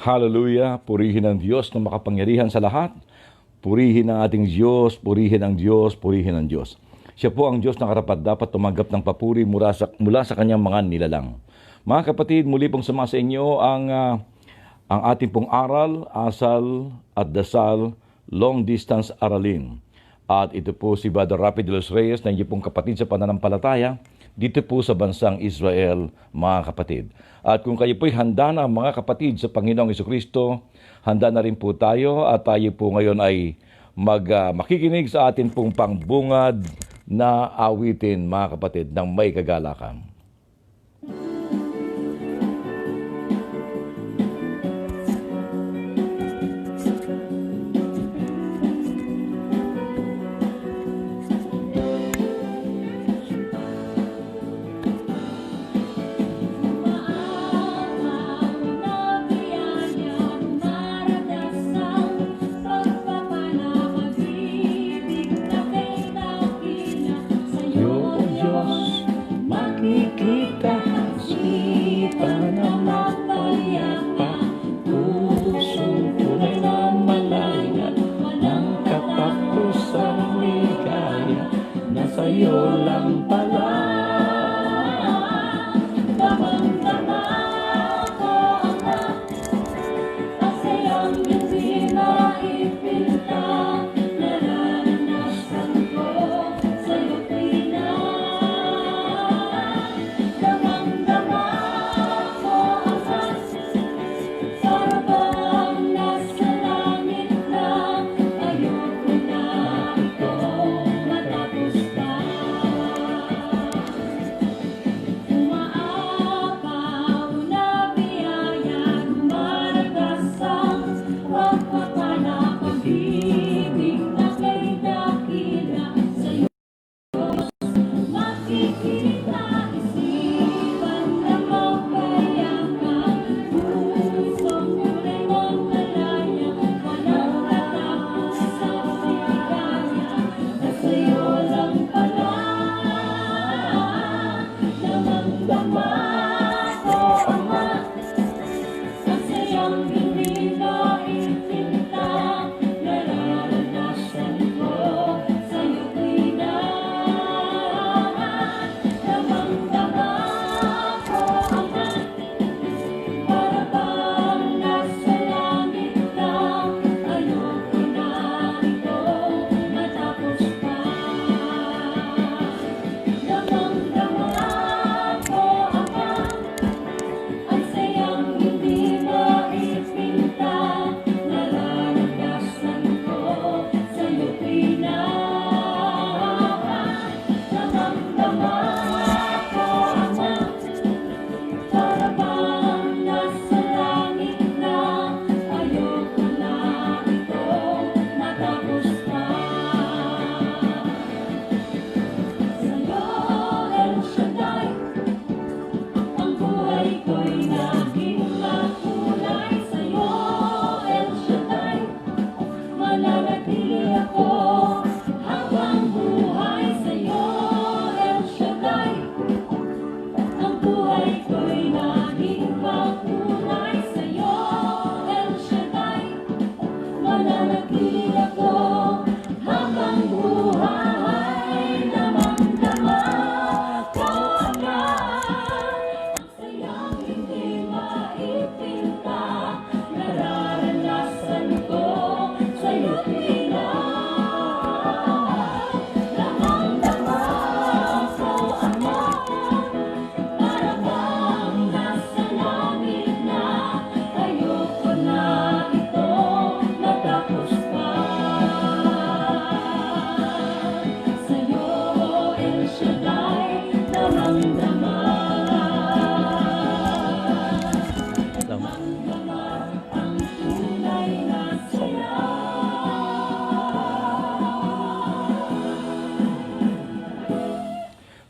Hallelujah! Purihin ang Diyos na makapangyarihan sa lahat. Purihin ang ating Diyos, purihin ang Diyos, purihin ang Diyos. Siya po ang Diyos na karapat-dapat tumanggap ng papuri mula sa kanyang mga nilalang. Mga kapatid, muli pong sama sa inyo ang ating pong aral, asal at dasal, long distance aralin. At ito po si Brother Rafi de los Reyes na inyong pong kapatid sa pananampalataya dito po sa bansang Israel, mga kapatid. At kung kayo po'y handa na, mga kapatid, sa Panginoong Jesucristo, handa na rin po tayo at tayo po ngayon ay makikinig sa atin pong pangbungad na awitin, mga kapatid, ng may kagalakan.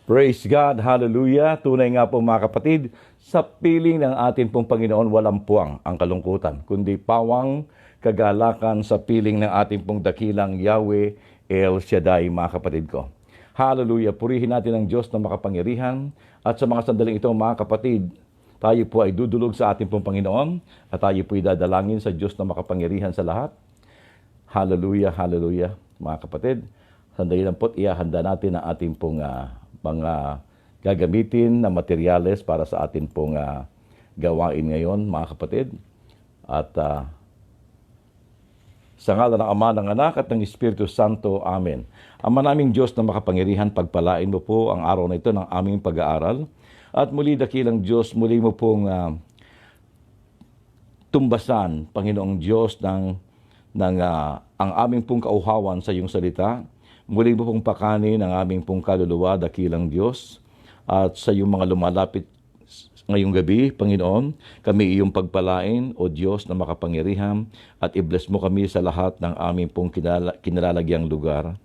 Praise God, hallelujah. Tunay nga po mga kapatid, sa piling ng ating pong Panginoon walang puwang ang kalungkutan, kundi pawang kagalakan sa piling ng ating pong dakilang Yahweh El Shaddai, mga kapatid ko. Hallelujah, purihin natin ang Diyos na makapangyarihan. At sa mga sandaling ito mga kapatid, Tayo po ay dudulog sa ating pong Panginoon at tayo po ay dadalangin sa Diyos na makapangyarihan sa lahat. Hallelujah, hallelujah, mga kapatid. Sandali lang po, ihahanda natin ang ating pong mga gagamitin na materyales para sa ating pong gawain ngayon, mga kapatid. At sa ngalan ng Ama, ng Anak at ng Espiritu Santo, Amen. Ama naming Diyos na makapangyarihan, pagpalain mo po ang araw na ito ng aming pag-aaral. At muli, dakilang Diyos, muli mo pong tumbasan, Panginoong Diyos, ang aming pong kauhawan sa iyong salita. Muli mo pong pakanin ang aming pong kaluluwa, dakilang Diyos. At sa iyong mga lumalapit ngayong gabi, Panginoon, kami iyong pagpalain, O Diyos na makapangyarihan, at i-bless mo kami sa lahat ng aming pong kinalalagyang lugar.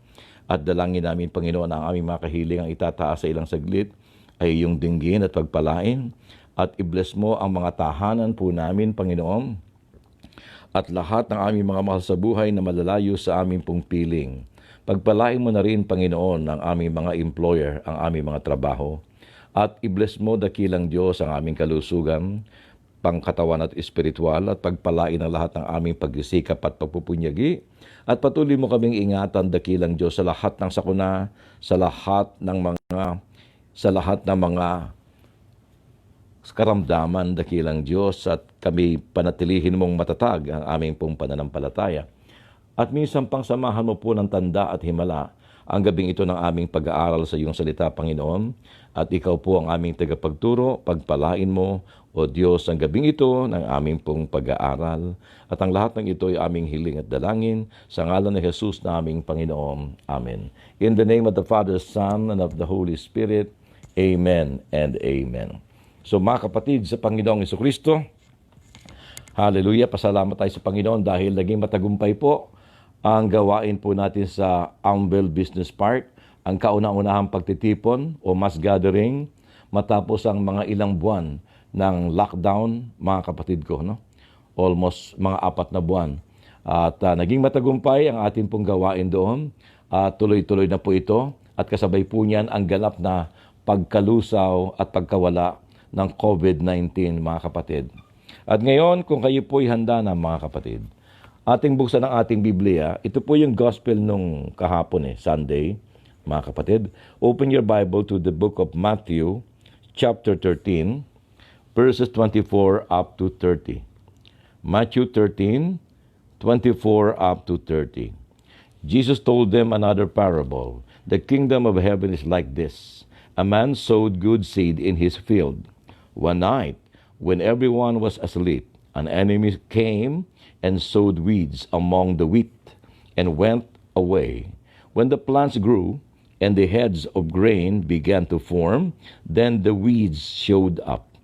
At dalangin namin, Panginoon, ang aming mga kahiling ang itataas sa ilang saglit, ay iyong dinggin at pagpalain, at i-bless mo ang mga tahanan po namin, Panginoon, at lahat ng aming mga mahal sa buhay na malalayo sa aming pong piling. Pagpalain mo na rin, Panginoon, ang aming mga employer, ang aming mga trabaho, at i-bless mo, dakilang Diyos, ang aming kalusugan, pangkatawan at espiritual, at pagpalain ang lahat ng aming pagsisikap at pagpupunyagi, at patuloy mo kaming ingatan, dakilang Diyos, sa lahat ng sakuna, sa lahat ng mga karamdaman, dakilang Diyos, at kami panatilihin mong matatag ang aming pong pananampalataya. At minsan pang samahan mo po ng tanda at himala ang gabing ito ng aming pag-aaral sa iyong salita, Panginoon. At ikaw po ang aming tagapagturo, pagpalain mo, O Diyos, ang gabing ito ng aming pong pag-aaral. At ang lahat ng ito ay aming hiling at dalangin sa ngalan ni Jesus na aming Panginoon. Amen. In the name of the Father, Son, and of the Holy Spirit. Amen and amen. So mga kapatid sa Panginoong Jesucristo, hallelujah, pasalamat tayo sa Panginoon dahil naging matagumpay po ang gawain po natin sa Umbel Business Park, ang kauna-unahang pagtitipon o mass gathering matapos ang mga ilang buwan ng lockdown, mga kapatid ko, no? Almost mga 4 na buwan. At naging matagumpay ang ating pong gawain doon. Tuloy-tuloy na po ito at kasabay po niyan ang ganap na pagkalusaw at pagkawala ng COVID-19, mga kapatid. At ngayon, kung kayo po'y handa na, mga kapatid, ating buksan ang ating Biblia. Ito po yung gospel nung kahapon, Sunday, mga kapatid. Open your Bible to the book of Matthew, chapter 13, verses 24 up to 30. Matthew 13, 24 up to 30. Jesus told them another parable. The kingdom of heaven is like this. A man sowed good seed in his field. One night, when everyone was asleep, an enemy came and sowed weeds among the wheat and went away. When the plants grew and the heads of grain began to form, then the weeds showed up.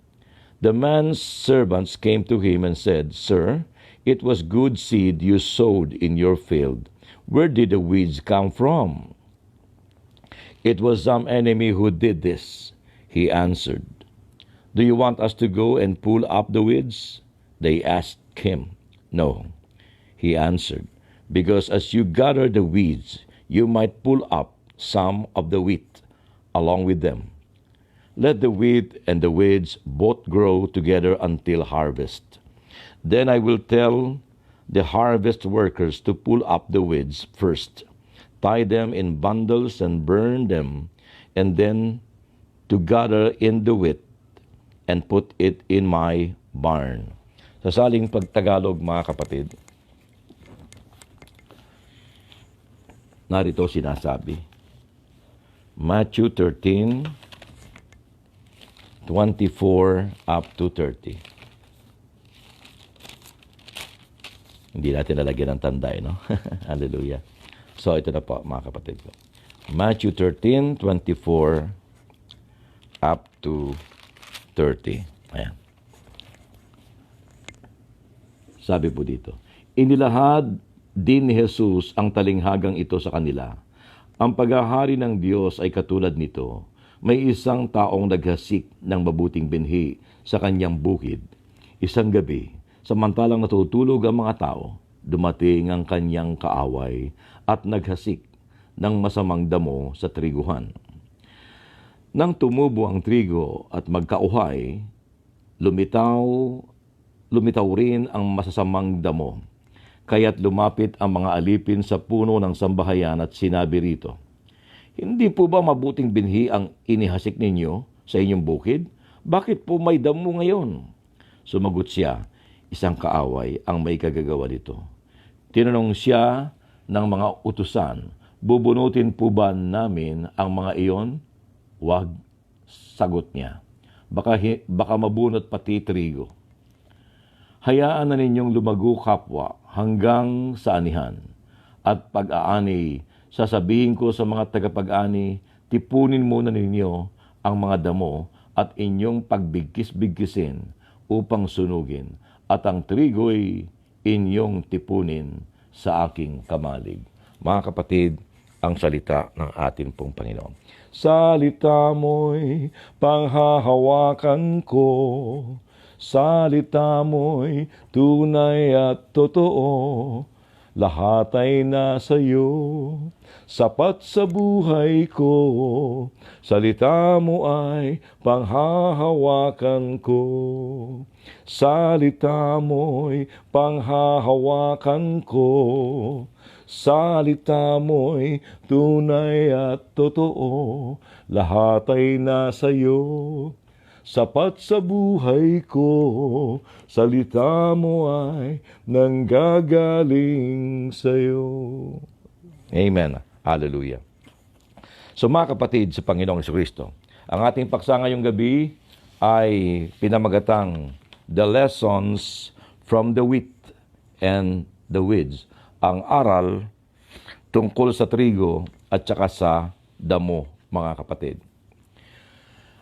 The man's servants came to him and said, Sir, it was good seed you sowed in your field. Where did the weeds come from? It was some enemy who did this, he answered. Do you want us to go and pull up the weeds? They asked him. No, he answered, because as you gather the weeds, you might pull up some of the wheat along with them. Let the wheat and the weeds both grow together until harvest. Then I will tell the harvest workers to pull up the weeds first, tie them in bundles and burn them, and then to gather in the wheat and put it in my barn. Sa saling pagtagalog, mga kapatid, narito sinasabi, Matthew 13, 24 up to 30. Hindi natin lalagyan ng tanda, no? Hallelujah. So, ito na po, mga kapatid ko. Matthew 13, 24 up to 30. Ayan. Sabi po dito, inilahad din ni Jesus ang talinghagang ito sa kanila. Ang paghahari ng Diyos ay katulad nito. May isang taong naghasik ng mabuting binhi sa kanyang bukid. Isang gabi, samantalang natutulog ang mga tao, dumating ang kanyang kaaway at naghasik ng masamang damo sa triguhan. Nang tumubo ang trigo at magkauhay, lumitaw, lumitaw rin ang masasamang damo. Kaya't lumapit ang mga alipin sa puno ng sambahayan at sinabi rito, hindi po ba mabuting binhi ang inihasik ninyo sa inyong bukid? Bakit po may damo ngayon? Sumagot siya, isang kaaway ang may kagagawa dito. Tinanong siya ng mga utusan, bubunutin po ba namin ang mga iyon? Wag, sagot niya. Baka mabunot pati trigo. Hayaan na ninyong lumago kapwa hanggang sa anihan. At pag-aani, sasabihin ko sa mga tagapag-ani, tipunin muna ninyo ang mga damo at inyong pagbigkis-bigkisin upang sunugin. At ang trigo'y inyong tipunin sa aking kamalig. Mga kapatid, ang salita ng atin pong Panginoon. Salita mo'y panghahawakan ko. Salita mo'y tunay at totoo. Lahat ay nasa iyo, sapat sa buhay ko. Salita mo ay panghahawakan ko. Salita mo'y panghahawakan ko. Salita mo'y tunay at totoo. Lahat ay nasa iyo, sapat sa buhay ko. Salita mo ay nanggagaling sa iyo. Amen. Hallelujah. So mga kapatid sa Panginoong Jesucristo, ang ating paksa ngayong gabi ay pinamagatang The Lessons from the Wheat and the Weeds. Ang aral tungkol sa trigo at saka sa damo, mga kapatid.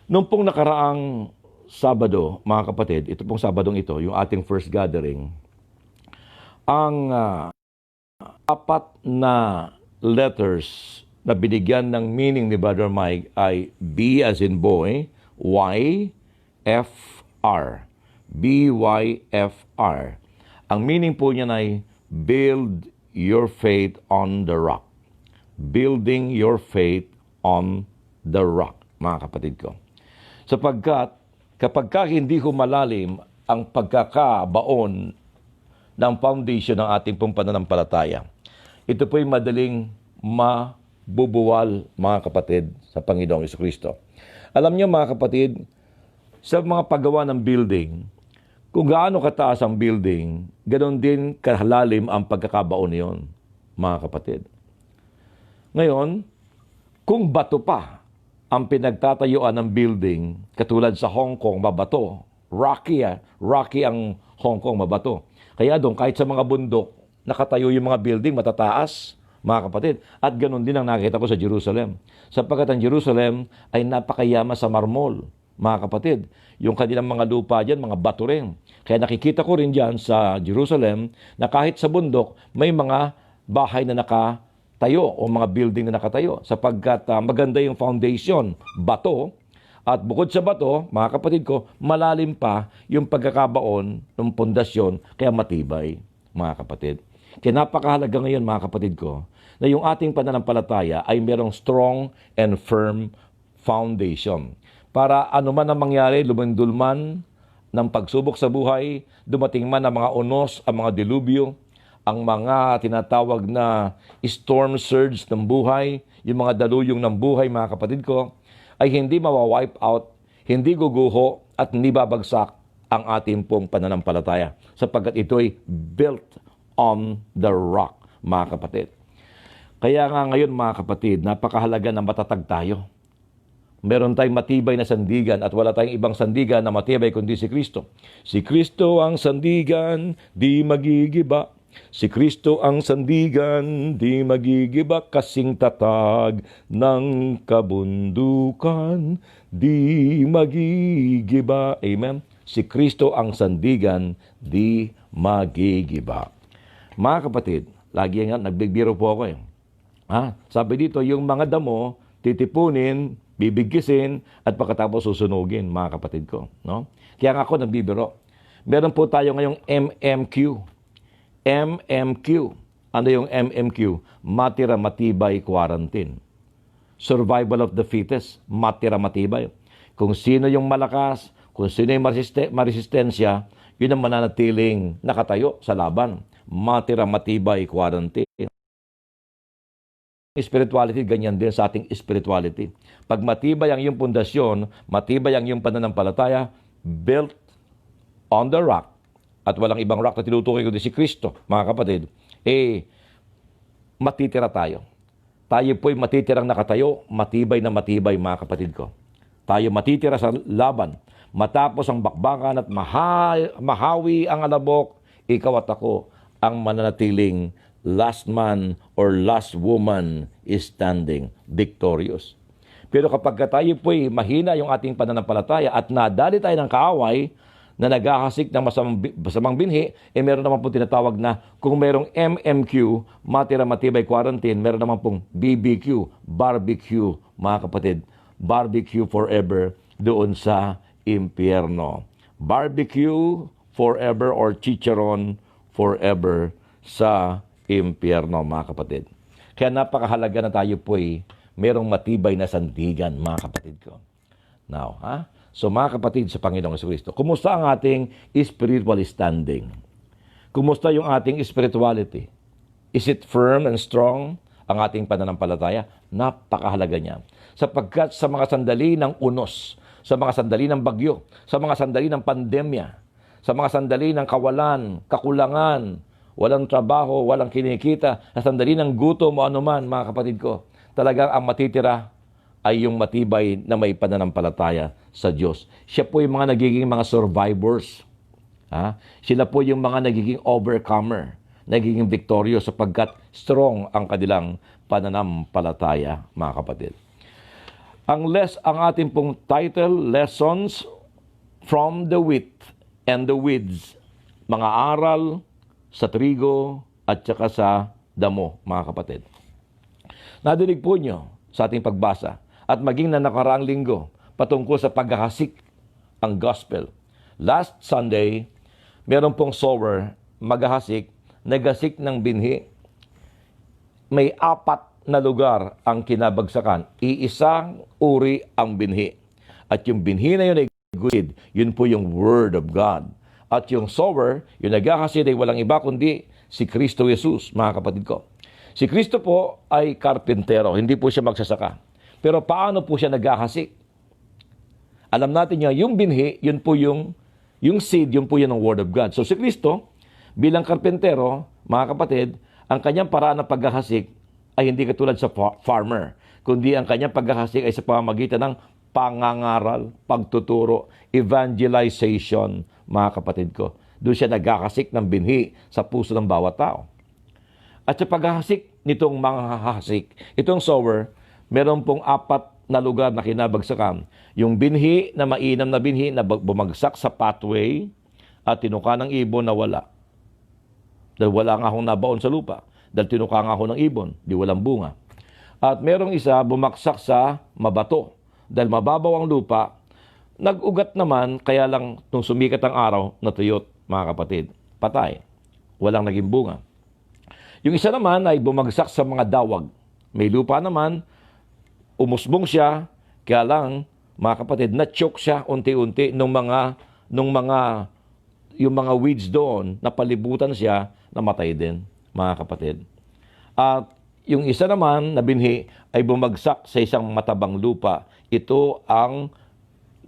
Noong pong nakaraang Sabado, mga kapatid, ito pong Sabadong ito, yung ating first gathering, ang apat na letters na binigyan ng meaning ni Brother Mike ay B as in boy, Y, F, R. B, Y, F, R. Ang meaning po niyan ay build your faith on the rock. Building your faith on the rock, mga kapatid ko. Sapagkat kapag hindi humalalim ang pagkakabaon ng foundation ng ating pong pananampalataya, ito po'y madaling mabubuwal, mga kapatid, sa Panginoong Jesucristo. Alam niyo, mga kapatid, sa mga paggawa ng building, kung gaano kataas ang building, ganoon din kahalalim ang pagkakabaon niyon, mga kapatid. Ngayon, kung bato pa ang pinagtatayuan ng building, katulad sa Hong Kong, mabato. Rocky ang Hong Kong, mabato. Kaya doon, kahit sa mga bundok, nakatayo yung mga building, matataas, mga kapatid. At ganoon din ang nakita ko sa Jerusalem. Sapagkat ang Jerusalem ay napakayama sa marmol, mga kapatid. Yung kanilang mga lupa dyan, mga bato rin. Kaya nakikita ko rin dyan sa Jerusalem na kahit sa bundok, may mga bahay na nakatayo o mga building na nakatayo sapagkat maganda yung foundation, bato, at bukod sa bato, mga kapatid ko, malalim pa yung pagkakabaon ng pundasyon, kaya matibay, mga kapatid. Kaya napakahalaga ngayon, mga kapatid ko, na yung ating pananampalataya ay merong strong and firm foundation. Para ano man ang mangyari, lumindol man ng pagsubok sa buhay, dumating man ang mga unos, ang mga dilubyo, ang mga tinatawag na storm surge ng buhay, yung mga daluyong ng buhay, mga kapatid ko, ay hindi mawa-wipe out, hindi guguho, at hindi babagsak ang ating pong pananampalataya. Sapagkat ito'y built on the rock, mga kapatid. Kaya nga ngayon, mga kapatid, napakahalaga na matatag tayo. Meron tayong matibay na sandigan at wala tayong ibang sandigan na matibay kundi si Kristo. Si Kristo ang sandigan, di magigiba. Si Kristo ang sandigan, di magigiba, kasing tatag ng kabundukan, di magigiba. Amen? Si Kristo ang sandigan, di magigiba. Mga kapatid, lagi nga nagbigbiro po ako eh. Sabi dito, yung mga damo, titipunin, bibigkisin, at pagkatapos susunugin, mga kapatid ko. No? Kaya nga ako nagbibiro. Meron po tayo ngayong MMQ. MMQ. Ano yung MMQ? Matira Matibay Quarantine. Survival of the fittest. Matira Matibay. Kung sino yung malakas, Kung sino yung maresistensya, yun ang mananatiling nakatayo sa laban. Matira matibay quarantine. Spirituality, ganyan din sa ating spirituality. Pag matibay ang iyong pundasyon, matibay ang iyong pananampalataya, built on the rock, at walang ibang rock na tinutukoy kundi si Kristo, mga kapatid, matitira tayo. Tayo po'y matitirang nakatayo, matibay na matibay, mga kapatid ko. Tayo matitira sa laban. Matapos ang bakbakan at mahawi ang alabok, ikaw at ako ang mananatiling last man or last woman is standing victorious. Pero kapag tayo po'y mahina yung ating pananampalataya at nadali tayo ng kaaway na naghahasik ng masamang binhi, meron naman pong tinatawag na kung merong MMQ, matira matibay quarantine, meron naman pong BBQ, barbecue, mga kapatid. Barbecue forever doon sa impyerno. Barbecue forever or chicharon forever sa impyerno, mga kapatid. Kaya napakahalaga na tayo po'y merong matibay na sandigan, mga kapatid ko. Now, So mga kapatid sa Panginoong Jesucristo, kumusta ang ating spiritual standing? Kumusta yung ating spirituality? Is it firm and strong ang ating pananampalataya? Napakahalaga niya. Sapagkat sa mga sandali ng unos, sa mga sandali ng bagyo, sa mga sandali ng pandemya, sa mga sandali ng kawalan, kakulangan, walang trabaho, walang kinikita, sa sandali ng gutom o anuman, mga kapatid ko, talagang ang matitira ay yung matibay na may pananampalataya sa Diyos. Siya po yung mga nagiging mga survivors. Sila po yung mga nagiging overcomer, nagiging victorious sapagkat strong ang kanilang pananampalataya, mga kapatid. Ang ating pong title, Lessons from the Wheat and the Weeds. Mga aral sa trigo at saka sa damo, mga kapatid. Nadinig po nyo sa ating pagbasa at maging na nakaraang linggo patungkol sa paghahasik ang gospel. Last Sunday, meron pong sower, maghahasik, naghasik ng binhi. May 4 na lugar ang kinabagsakan. Iisang uri ang binhi. At yung binhi na yun ay good. Yun po yung Word of God. At yung sower, yung naghahasik ay walang iba kundi si Kristo Jesus, mga kapatid ko. Si Kristo po ay karpintero, hindi po siya magsasaka. Pero paano po siya naghahasik? Alam natin niya, yung binhi, yun po yung seed, yun po yun ang Word of God. So si Kristo, bilang karpentero, mga kapatid, ang kanyang paraan ng paghahasik ay hindi katulad sa farmer, kundi ang kanyang paghahasik ay sa pamamagitan ng pangangaral, pagtuturo, evangelization, mga kapatid ko. Doon siya naghahasik ng binhi sa puso ng bawat tao. At sa paghahasik nitong mga hahasik, itong sower, meron pong 4 na lugar na kinabagsakan. Yung binhi na mainam na binhi na bumagsak sa pathway at tinuka ng ibon na wala. Dahil wala nga akong nabaon sa lupa. Dahil tinuka nga ako ng ibon, di walang bunga. At merong isa bumaksak sa mabato. Dahil mababaw ang lupa, nag-ugat naman, kaya lang nung sumikat ang araw, natuyot, mga kapatid. Patay. Walang naging bunga. Yung isa naman ay bumagsak sa mga dawag. May lupa naman, umusbong siya, kaya lang, mga kapatid, na-choke siya unti-unti yung mga weeds doon, napalibutan siya, namatay din, mga kapatid. At yung isa naman na binhi ay bumagsak sa isang matabang lupa. Ito ang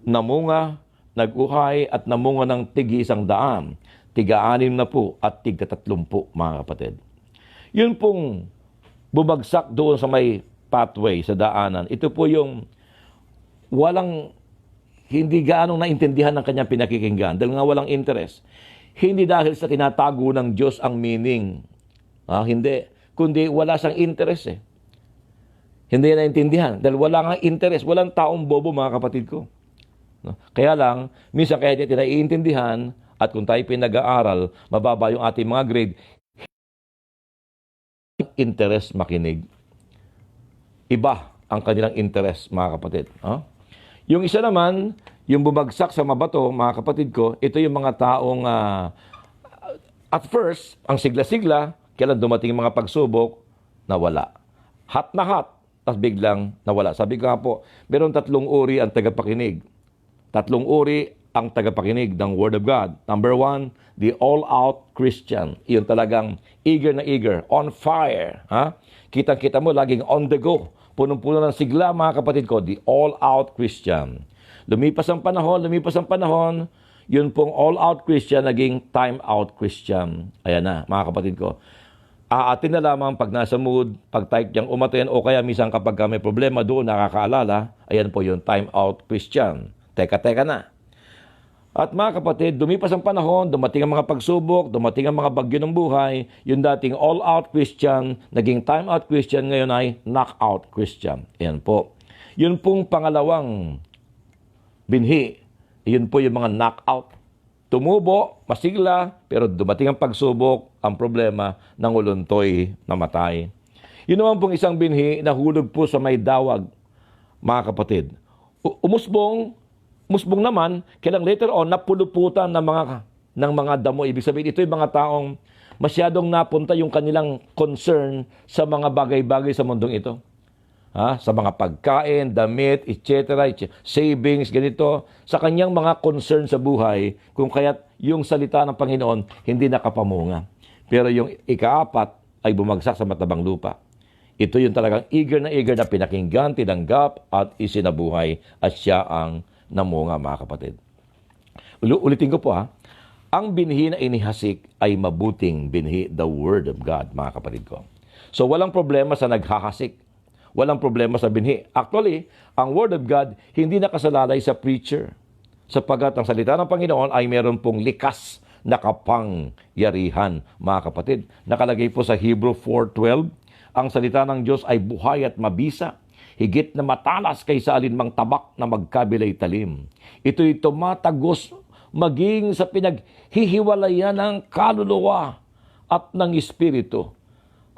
namunga, nag-uhay at namunga ng tig-100, tig-60 na po at tig-30, mga kapatid. Yun pong bumagsak doon sa may pathway, sa daanan. Ito po yung hindi gaanong naintindihan ng kanyang pinakikinggan dahil nga walang interest. Hindi dahil sa tinatago ng Diyos ang meaning. Hindi. Kundi wala siyang interest . Hindi naintindihan dahil wala nga interest. Walang taong bobo, mga kapatid ko. Kaya lang, minsan kaya natin naiintindihan at kung tayo pinag-aaral, mababa yung ating mga grade, interest makinig. Iba ang kanilang interest, mga kapatid. Yung isa naman, yung bumagsak sa mabato, mga kapatid ko, ito yung mga taong at first, ang sigla-sigla, kailan dumating yung mga pagsubok, nawala. Hot na hot, tapos biglang nawala. Sabi ko nga po, meron 3 uri ang tagapakinig. 3 uri ang tagapakinig ng Word of God. Number 1, the all-out Christian. Iyon talagang eager na eager, on fire. Ha? Kitang-kita mo, laging on the go. Punong-puno ng sigla, mga kapatid ko, the all-out Christian. Lumipas ang panahon, yun pong all-out Christian, naging time-out Christian. Ayan na, mga kapatid ko. Aatin na lamang pag nasa mood, pag type niyang umaten, o kaya minsan kapag may problema doon, nakakaalala, ayan po yung time-out Christian. Teka na. At mga kapatid, lumipas ang panahon, dumating ang mga pagsubok, dumating ang mga bagyo ng buhay, yung dating all-out Christian, naging time-out Christian, ngayon ay knock-out Christian. Ayan po. Yun pong pangalawang binhi, yun po yung mga knock-out. Tumubo, masigla, pero dumating ang pagsubok, ang problema, nanguluntoy, namatay. Yun naman pong isang binhi, nahulog po sa may dawag, mga kapatid. Umusbong naman, kailang later on, napuluputan ng mga damo. Ibig sabihin, ito yung mga taong masyadong napunta yung kanilang concern sa mga bagay-bagay sa mundong ito. Sa mga pagkain, damit, etc., savings, ganito, sa kanyang mga concern sa buhay, kung kaya't yung salita ng Panginoon hindi nakapamunga. Pero yung ikaapat ay bumagsak sa matabang lupa. Ito yung talagang eager na pinakinggan, tinanggap at isinabuhay at siya ang namunga, mga kapatid. Ulitin ko po ang binhi na inihasik ay mabuting binhi, the Word of God, mga kapatid ko. So walang problema sa naghahasik. Walang problema sa binhi. Actually, ang Word of God hindi nakasalalay sa preacher. Sapagkat ang salita ng Panginoon ay meron pong likas na kapangyarihan, mga kapatid. Nakalagay po sa Hebrew 4:12, ang salita ng Diyos ay buhay at mabisa, higit na matalas kaysa alinmang tabak na magkabilay talim. Ito'y tumatagos maging sa pinaghihiwalayan ng kaluluwa at ng espiritu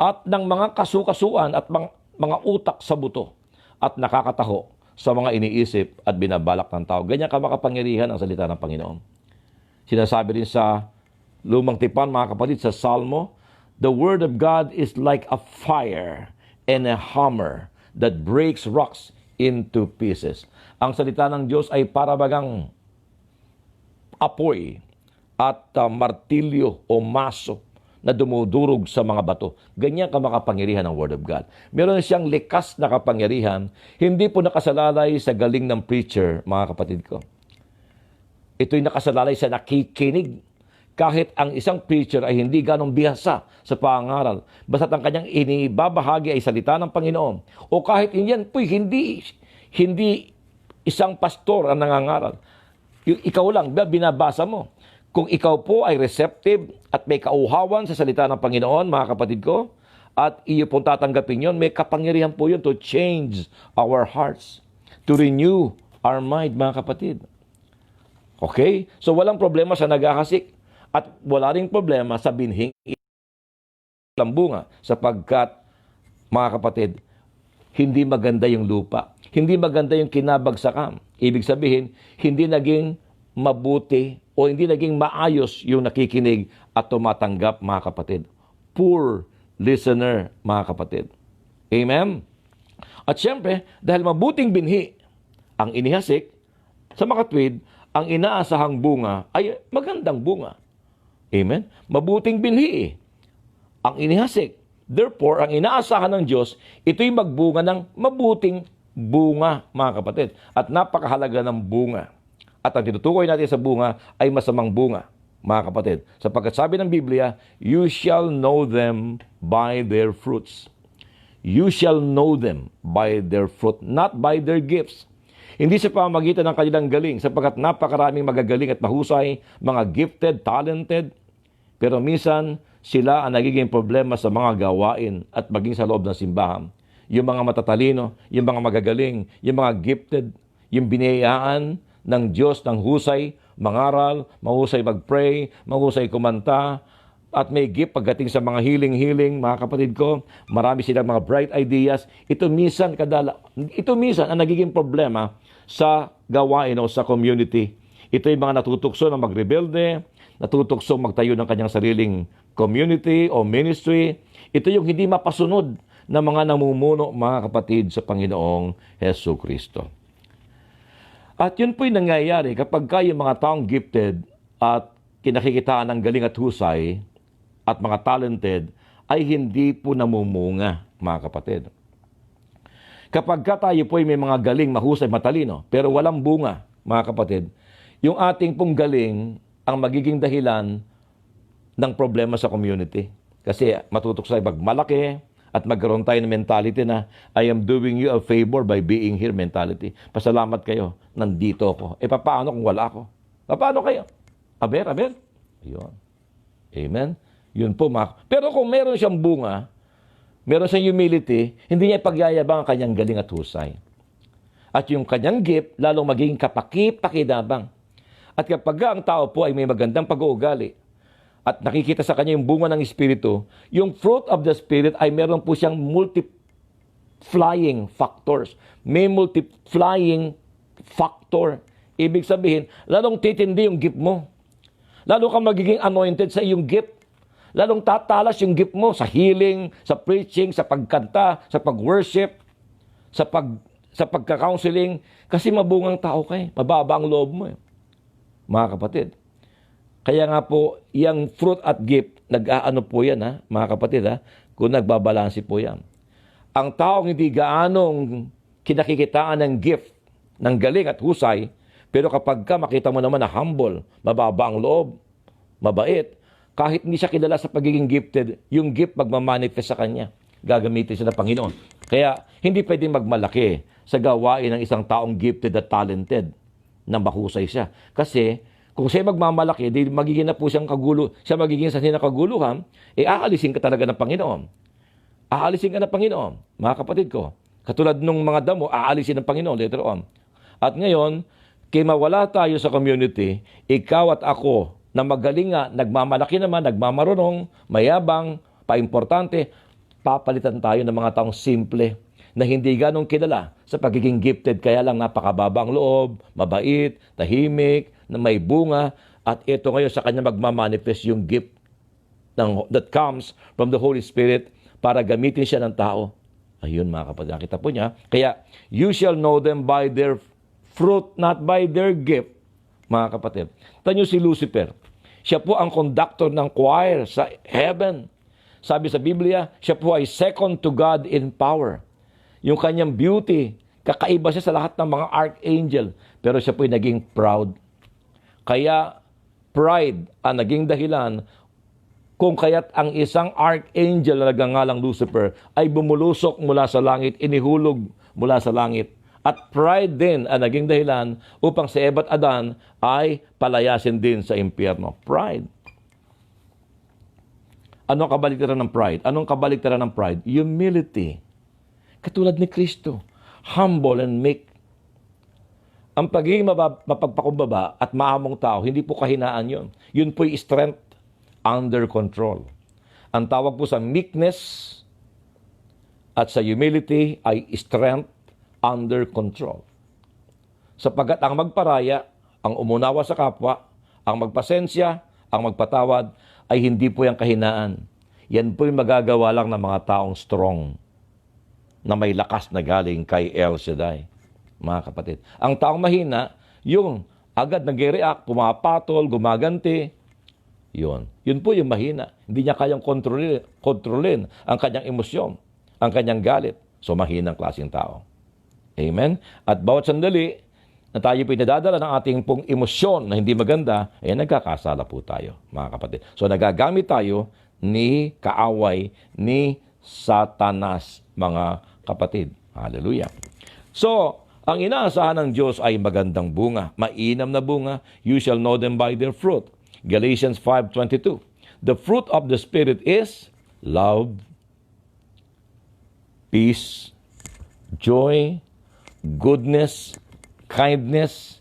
at ng mga kasukasuan at mga utak sa buto at nakakataho sa mga iniisip at binabalak ng tao. Ganyan kamakapangyarihan ang salita ng Panginoon. Sinasabi rin sa Lumang Tipan, mga kapatid, sa Salmo, the Word of God is like a fire and a hammer that breaks rocks into pieces. Ang salita ng Diyos ay para bagang apoy at martilyo o maso na dumudurog sa mga bato. Ganyan kamakapangyarihan ng Word of God. Meron siyang likas na kapangyarihan, hindi po nakasalalay sa galing ng preacher, mga kapatid ko. Ito'y nakasalalay sa nakikinig. Kahit ang isang preacher ay hindi ganong bihasa sa pangaral, basta't ang kanyang inibabahagi ay salita ng Panginoon. O kahit yan po'y hindi isang pastor ang nangangaral. Ikaw lang, binabasa mo. Kung ikaw po ay receptive at may kauhawan sa salita ng Panginoon, mga kapatid ko, at iyo pong tatanggapin yon, may kapangyarihan po yun to change our hearts, to renew our mind, mga kapatid. Okay? So walang problema sa naghahasik at wala ring problema sa binhing bunga sapagkat, mga kapatid, hindi maganda yung lupa. Hindi maganda yung kinabagsakan. Ibig sabihin, hindi naging mabuti o hindi naging maayos yung nakikinig at tumatanggap, mga kapatid. Poor listener, mga kapatid. Amen? At syempre, dahil mabuting binhi ang inihasik, sa makatwid, ang inaasahang bunga ay magandang bunga. Amen? Mabuting binhi ang inihasik. Therefore, ang inaasahan ng Diyos, ito'y magbunga ng mabuting bunga, mga kapatid. At napakahalaga ng bunga. At ang tinutukoy natin sa bunga ay masamang bunga, mga kapatid. Sapagkat sabi ng Biblia, you shall know them by their fruits. You shall know them by their fruit, not by their gifts. Hindi sa pamamagitan ng kanilang galing, sapagkat napakaraming magagaling at mahusay, mga gifted, talented. Pero minsan, sila ang nagiging problema sa mga gawain at maging sa loob ng simbahan. Yung mga matatalino, yung mga magagaling, yung mga gifted, yung biniyayaan ng Diyos ng husay, mangaral, mahusay mag-pray, mahusay kumanta, at may gift pagdating sa mga healing, mga kapatid ko, marami silang mga bright ideas. Ito minsan ang nagiging problema sa gawain o sa community. Ito yung mga natutukso na magrebelde, natutukso magtayo ng kanyang sariling community o ministry. Ito yung hindi mapasunod ng mga namumuno, mga kapatid, sa Panginoong Hesus Kristo. At yun po'y nangyayari kapag yung mga taong gifted at kinakikitaan ng galing at husay at mga talented ay hindi po namumunga, mga kapatid. Kapag tayo po'y may mga galing, mahusay, matalino, pero walang bunga, mga kapatid, yung ating pong galing ang magiging dahilan ng problema sa community. Kasi matutok sa malaki at magkaroon tayo ng mentality na I am doing you a favor by being here mentality. Pasalamat kayo, nandito ako. Paano kung wala ako? Paano kayo? Aber. Ayun. Amen? Yun po, pero kung meron siyang bunga, meron siyang humility, hindi niya ipagyayabang ang kanyang galing at husay. At yung kanyang gift, lalong magiging kapaki-pakinabang. At kapag ang tao po ay may magandang pag-uugali, at nakikita sa kanya yung bunga ng Espiritu, yung fruit of the Spirit ay meron po siyang multiplying factors. May multiplying factor. Ibig sabihin, lalong titindi yung gift mo. Lalo kang magiging anointed sa iyong gift. Lalong tatalas yung gift mo sa healing, sa preaching, sa pagkanta, sa pag-worship, sa pagka-counseling. Kasi mabungang tao ka eh. Mababa ang loob mo eh. Mga kapatid. Kaya nga po, yung fruit at gift, nag-aano po yan, mga kapatid, kung nagbabalansi po yan. Ang taong hindi gaanong kinakikitaan ng gift, ng galing at husay, pero kapag makita mo naman na humble, mababa ang loob, mabait, kahit hindi siya kilala sa pagiging gifted, yung gift magmamanifest sa kanya. Gagamitin siya ng Panginoon. Kaya hindi pwedeng magmalaki sa gawain ng isang taong gifted at talented na mahusay siya. Kasi kung siya magmamalaki, di magiging na po siyang siya magiging sanhi ng kaguluhan, aalisin ka talaga ng Panginoon. Aalisin ka ng Panginoon, mga kapatid ko. Katulad nung mga damo, aalisin ng Panginoon later on. At ngayon, kaya mawala tayo sa community, ikaw at ako, na magaling nga, nagmamalaki naman, nagmamarunong, mayabang, paimportante, papalitan tayo ng mga taong simple, na hindi ganong kilala sa pagiging gifted, kaya lang napakababa ang loob, mabait, tahimik, na may bunga, at ito ngayon sa kanya magmamanifest yung gift that comes from the Holy Spirit para gamitin siya ng tao. Ayun mga kapatid, nakita po niya. Kaya, you shall know them by their fruit, not by their gift. Mga kapatid, tanyo si Lucifer. Siya po ang conductor ng choir sa heaven. Sabi sa Biblia, siya po ay second to God in power. Yung kanyang beauty, kakaiba siya sa lahat ng mga archangel. Pero siya po ay naging proud. Kaya pride ang naging dahilan kung kaya't ang isang archangel na nagngangalang Lucifer ay bumulusok mula sa langit, inihulog mula sa langit. At pride din ang naging dahilan upang si Eva at Adan ay palayasin din sa impyerno. Pride. Anong kabaliktaran ng pride? Anong kabaliktaran ng pride? Humility. Katulad ni Kristo. Humble and meek. Ang pagiging mapagpakumbaba at maamong tao, hindi po kahinaan yun. Yun po'y strength under control. Ang tawag po sa meekness at sa humility ay strength under control. Sapagkat ang magparaya, ang umunawa sa kapwa, ang magpasensya, ang magpatawad, ay hindi po yung kahinaan. Yan po yung magagawa lang ng mga taong strong, na may lakas na galing kay El Shaddai. Mga kapatid. Ang taong mahina, yung agad nag-react, pumapatol, gumaganti, yun. Yun po yung mahina. Hindi niya kayang kontrolin ang kanyang emosyon, ang kanyang galit. So, mahinang klaseng tao. Amen? At bawat sandali na tayo po nadadala ng ating pong emosyon na hindi maganda, nagkakasala po tayo, mga kapatid. So, nagagamit tayo ni kaaway, ni Satanas, mga kapatid. Hallelujah. So, ang inaasahan ng Diyos ay magandang bunga, mainam na bunga. You shall know them by their fruit. Galatians 5:22. The fruit of the Spirit is love, peace, joy, goodness, kindness,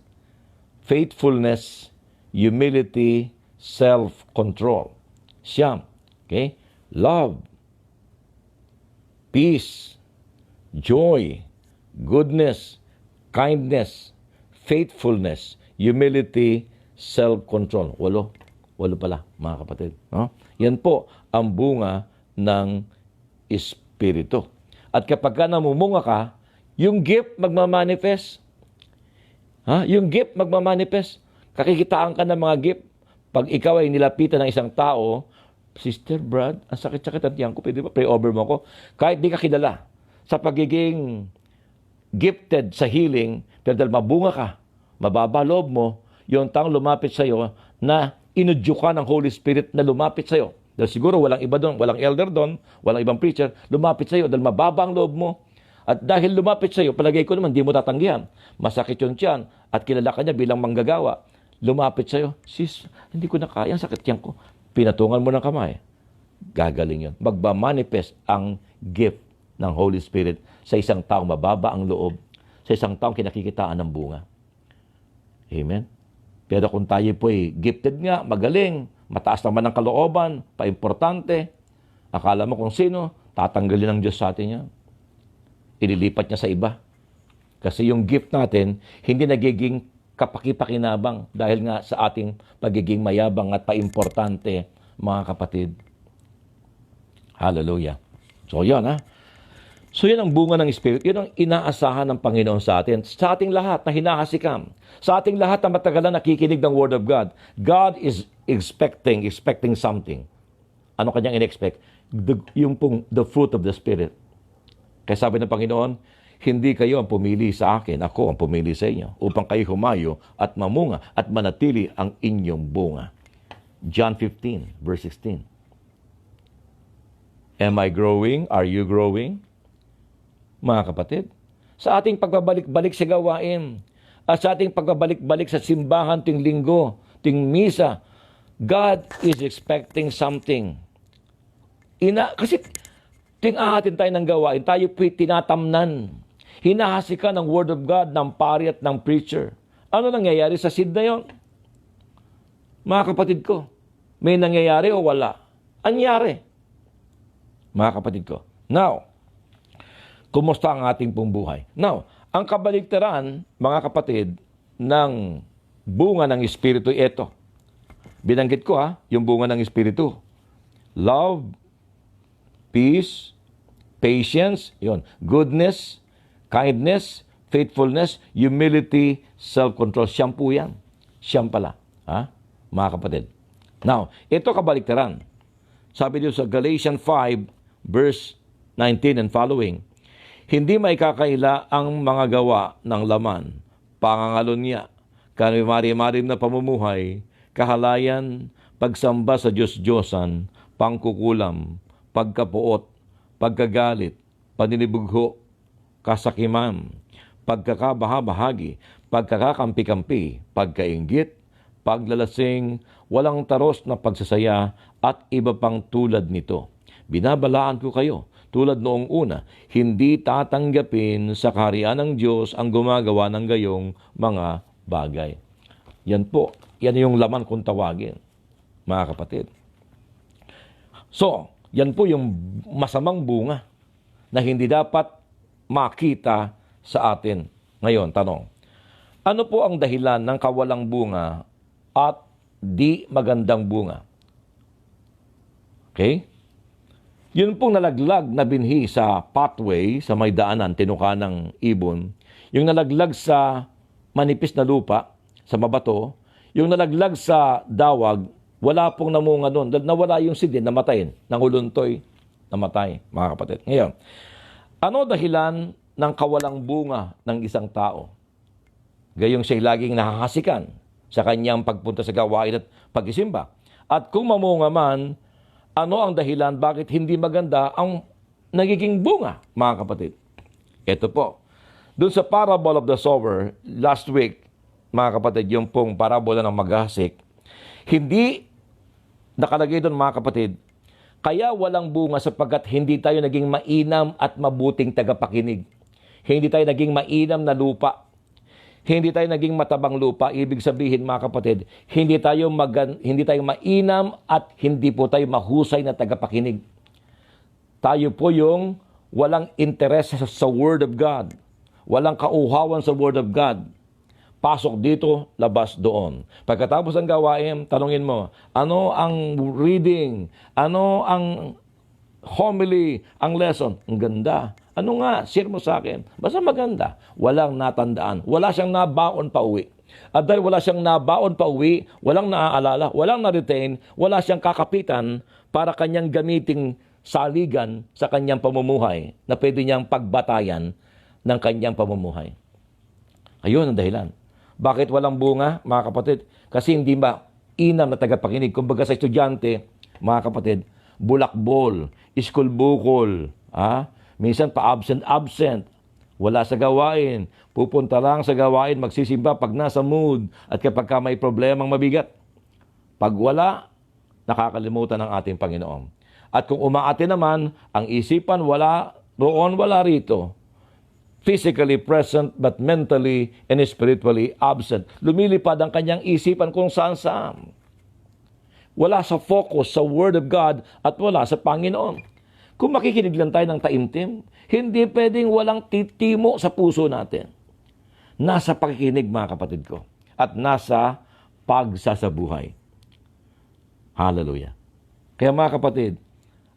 faithfulness, humility, self-control. Siyam. Okay? Love, peace, joy, goodness, kindness, faithfulness, humility, self-control. Walo pala, mga kapatid. No? Yan po ang bunga ng Espiritu. At kapag ka namumunga ka, yung gift magmamanifest. Ha? Yung gift magmamanifest. Kakikitaan ka ng mga gift. Pag ikaw ay nilapitan ng isang tao, Sister Brad, ang sakit-sakit ang tiyan ko, pwede ba pray over mo ko? Kahit di ka kilala, sa pagiging gifted sa healing, pero dahil mabunga ka, mababa loob mo, yung taong lumapit sa'yo na inudyo ka ng Holy Spirit na lumapit sa'yo. Dahil siguro walang iba doon, walang elder doon, walang ibang preacher, lumapit sa'yo dahil mababa ang loob mo. At dahil lumapit sa'yo, palagay ko naman, di mo tatanggihan. Masakit yung tiyan at kilala ka niya bilang manggagawa. Lumapit sa'yo, sis, hindi ko na kaya, ang sakit tiyan ko. Pinatungan mo ng kamay. Gagaling yun. Magmamanifest ang gift ng Holy Spirit sa isang taong mababa ang loob, sa isang taong kinakikitaan ng bunga. Amen? Pero kung tayo po ay gifted nga, magaling, mataas naman ang kalooban, paimportante, akala mo kung sino, tatanggalin ng Diyos sa atin yan. Ililipat niya sa iba. Kasi yung gift natin, hindi nagiging kapakipakinabang dahil nga sa ating pagiging mayabang at paimportante, mga kapatid. Hallelujah. So, yan ha. So, yan ang bunga ng Spirit. Yan ang inaasahan ng Panginoon sa atin. Sa ating lahat na hinahasikam. Sa ating lahat na matagalan nakikinig ng Word of God. God is expecting something. Ano kanyang in-expect? The fruit of the Spirit. Kaya sabi ng Panginoon, hindi kayo ang pumili sa akin, ako ang pumili sa inyo, upang kayo humayo at mamunga at manatili ang inyong bunga. John 15, verse 16. Am I growing? Are you growing? Mga kapatid, sa ating pagbabalik-balik sa gawain, at sa ating pagbabalik-balik sa simbahan ting linggo, ting misa, God is expecting something. Kasi ting-ahatin tayo ng gawain, tayo po'y tinatamnan. Hinahasikan ng Word of God, ng pari at ng preacher. Ano nangyayari sa seed na yon? Mga kapatid ko, may nangyayari o wala? Anyari. Mga kapatid ko. Now, kumusta ang ating pong buhay? Now, ang kabaligtaran, mga kapatid, ng bunga ng Espiritu, ito. Binanggit ko yung bunga ng Espiritu. Love, peace, patience, yon, goodness, kindness, faithfulness, humility, self-control. Siyam po yan. Siyam pala. Mga kapatid. Now, ito kabaligtaran. Sabi dito sa Galatians 5, verse 19 and following, hindi maikakaila ang mga gawa ng laman, pangangalunya, kanimari-marim na pamumuhay, kahalayan, pagsamba sa Diyos-Diyosan, pangkukulam, pagkapuot, pagkagalit, paninibugho, kasakiman, pagkakabahabahagi, pagkakakampi-kampi, pagkainggit, paglalasing, walang taros na pagsasaya, at iba pang tulad nito. Binabalaan ko kayo, tulad noong una, hindi tatanggapin sa kaharian ng Diyos ang gumagawa ng gayong mga bagay. Yan po, yan yung laman kung tawagin, mga kapatid. So, yan po yung masamang bunga na hindi dapat makita sa atin. Ngayon, tanong, ano po ang dahilan ng kawalang bunga at di magandang bunga? Okay? Yun pong nalaglag na binhi sa pathway, sa may daanan, tinuka ng ibon, yung nalaglag sa manipis na lupa, sa mabato, yung nalaglag sa dawag, wala pong namunga doon. Nawala yung seed, namatayin, nanguluntoy, namatay, mga kapatid. Ngayon, ano dahilan ng kawalang bunga ng isang tao? Gayong siya'y laging nakakasikan sa kanyang pagpunta sa gawain at pag-isimba. At kung mamunga man, ano ang dahilan bakit hindi maganda ang nagiging bunga, mga kapatid? Ito po. Doon sa parable of the sower, last week, mga kapatid, yung pong parabola ng maghasik, hindi nakalagay doon, mga kapatid, kaya walang bunga sapagkat hindi tayo naging mainam at mabuting tagapakinig. Hindi tayo naging mainam na lupa. Hindi tayo naging matabang lupa. Ibig sabihin, mga kapatid, hindi tayo mainam at hindi po tayo mahusay na tagapakinig. Tayo po yung walang interes sa Word of God. Walang kauhawan sa Word of God. Pasok dito, labas doon. Pagkatapos ng gawain, tanungin mo, ano ang reading? Ano ang homily? Ang lesson? Ang ganda. Ano nga, share mo sa akin. Basta maganda. Walang natandaan. Wala siyang nabaon pa uwi. At dahil wala siyang nabaon pa uwi, walang naaalala, walang na-retain, wala siyang kakapitan para kanyang gamiting saligan sa kanyang pamumuhay na pwede niyang pagbatayan ng kanyang pamumuhay. Ayun ang dahilan. Bakit walang bunga, mga kapatid? Kasi hindi ba inam na tagapakinig. Kumbaga sa estudyante, mga kapatid, bulakbol, school bukol, minsan pa-absent, wala sa gawain, pupunta lang sa gawain, magsisimba pag nasa mood at kapag ka may problemang mabigat. Pag wala, nakakalimutan ng ating Panginoon. At kung umaate naman, ang isipan wala roon, wala rito. Physically present but mentally and spiritually absent. Lumilipad ang kanyang isipan kung saan-saan. Wala sa focus sa Word of God at wala sa Panginoon. Kung makikinig lang tayo ng taimtim, hindi pwedeng walang titimo sa puso natin. Nasa pakikinig, mga kapatid ko, at nasa pagsasabuhay. Hallelujah. Kaya mga kapatid,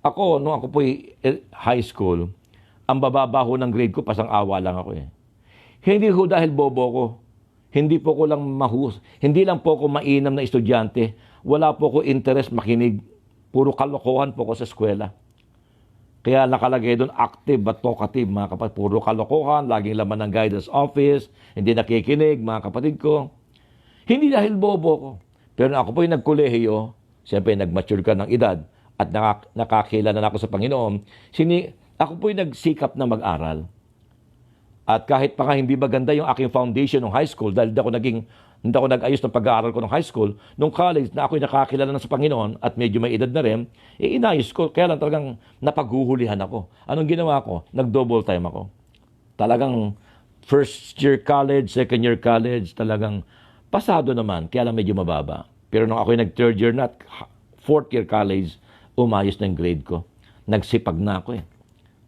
nung ako po'y high school, ang bababaho ng grade ko, pasang-awa lang ako eh. Hindi ko dahil bobo ko. Hindi po ko lang hindi lang po ko mainam na estudyante. Wala po ko interest makinig. Puro kalokohan po ko sa eskwela. Kaya nakalagay doon active but talkative, mga kapatid. Puro kalokohan, laging laman ng guidance office, hindi nakikinig, mga kapatid ko. Hindi dahil bobo ko. Pero ako po yung nagkolehiyo, siyempre nag-mature ka ng edad at nakakilala na ako sa Panginoon, ako po'y nagsikap na mag-aral. At kahit pa nga hindi maganda yung aking foundation ng high school, dahil hindi ako nag-ayos ng pag-aaral ko ng high school, nung college na ako'y nakakilala na sa Panginoon at medyo may edad na rin, inayos ko. Kaya lang talagang napaghuhulihan ako. Anong ginawa ko? Nag-double time ako. Talagang first year college, second year college, talagang pasado naman, kaya lang medyo mababa. Pero nung ako'y nag-third year na, fourth year college, umayos na yung grade ko. Nagsipag na ako eh.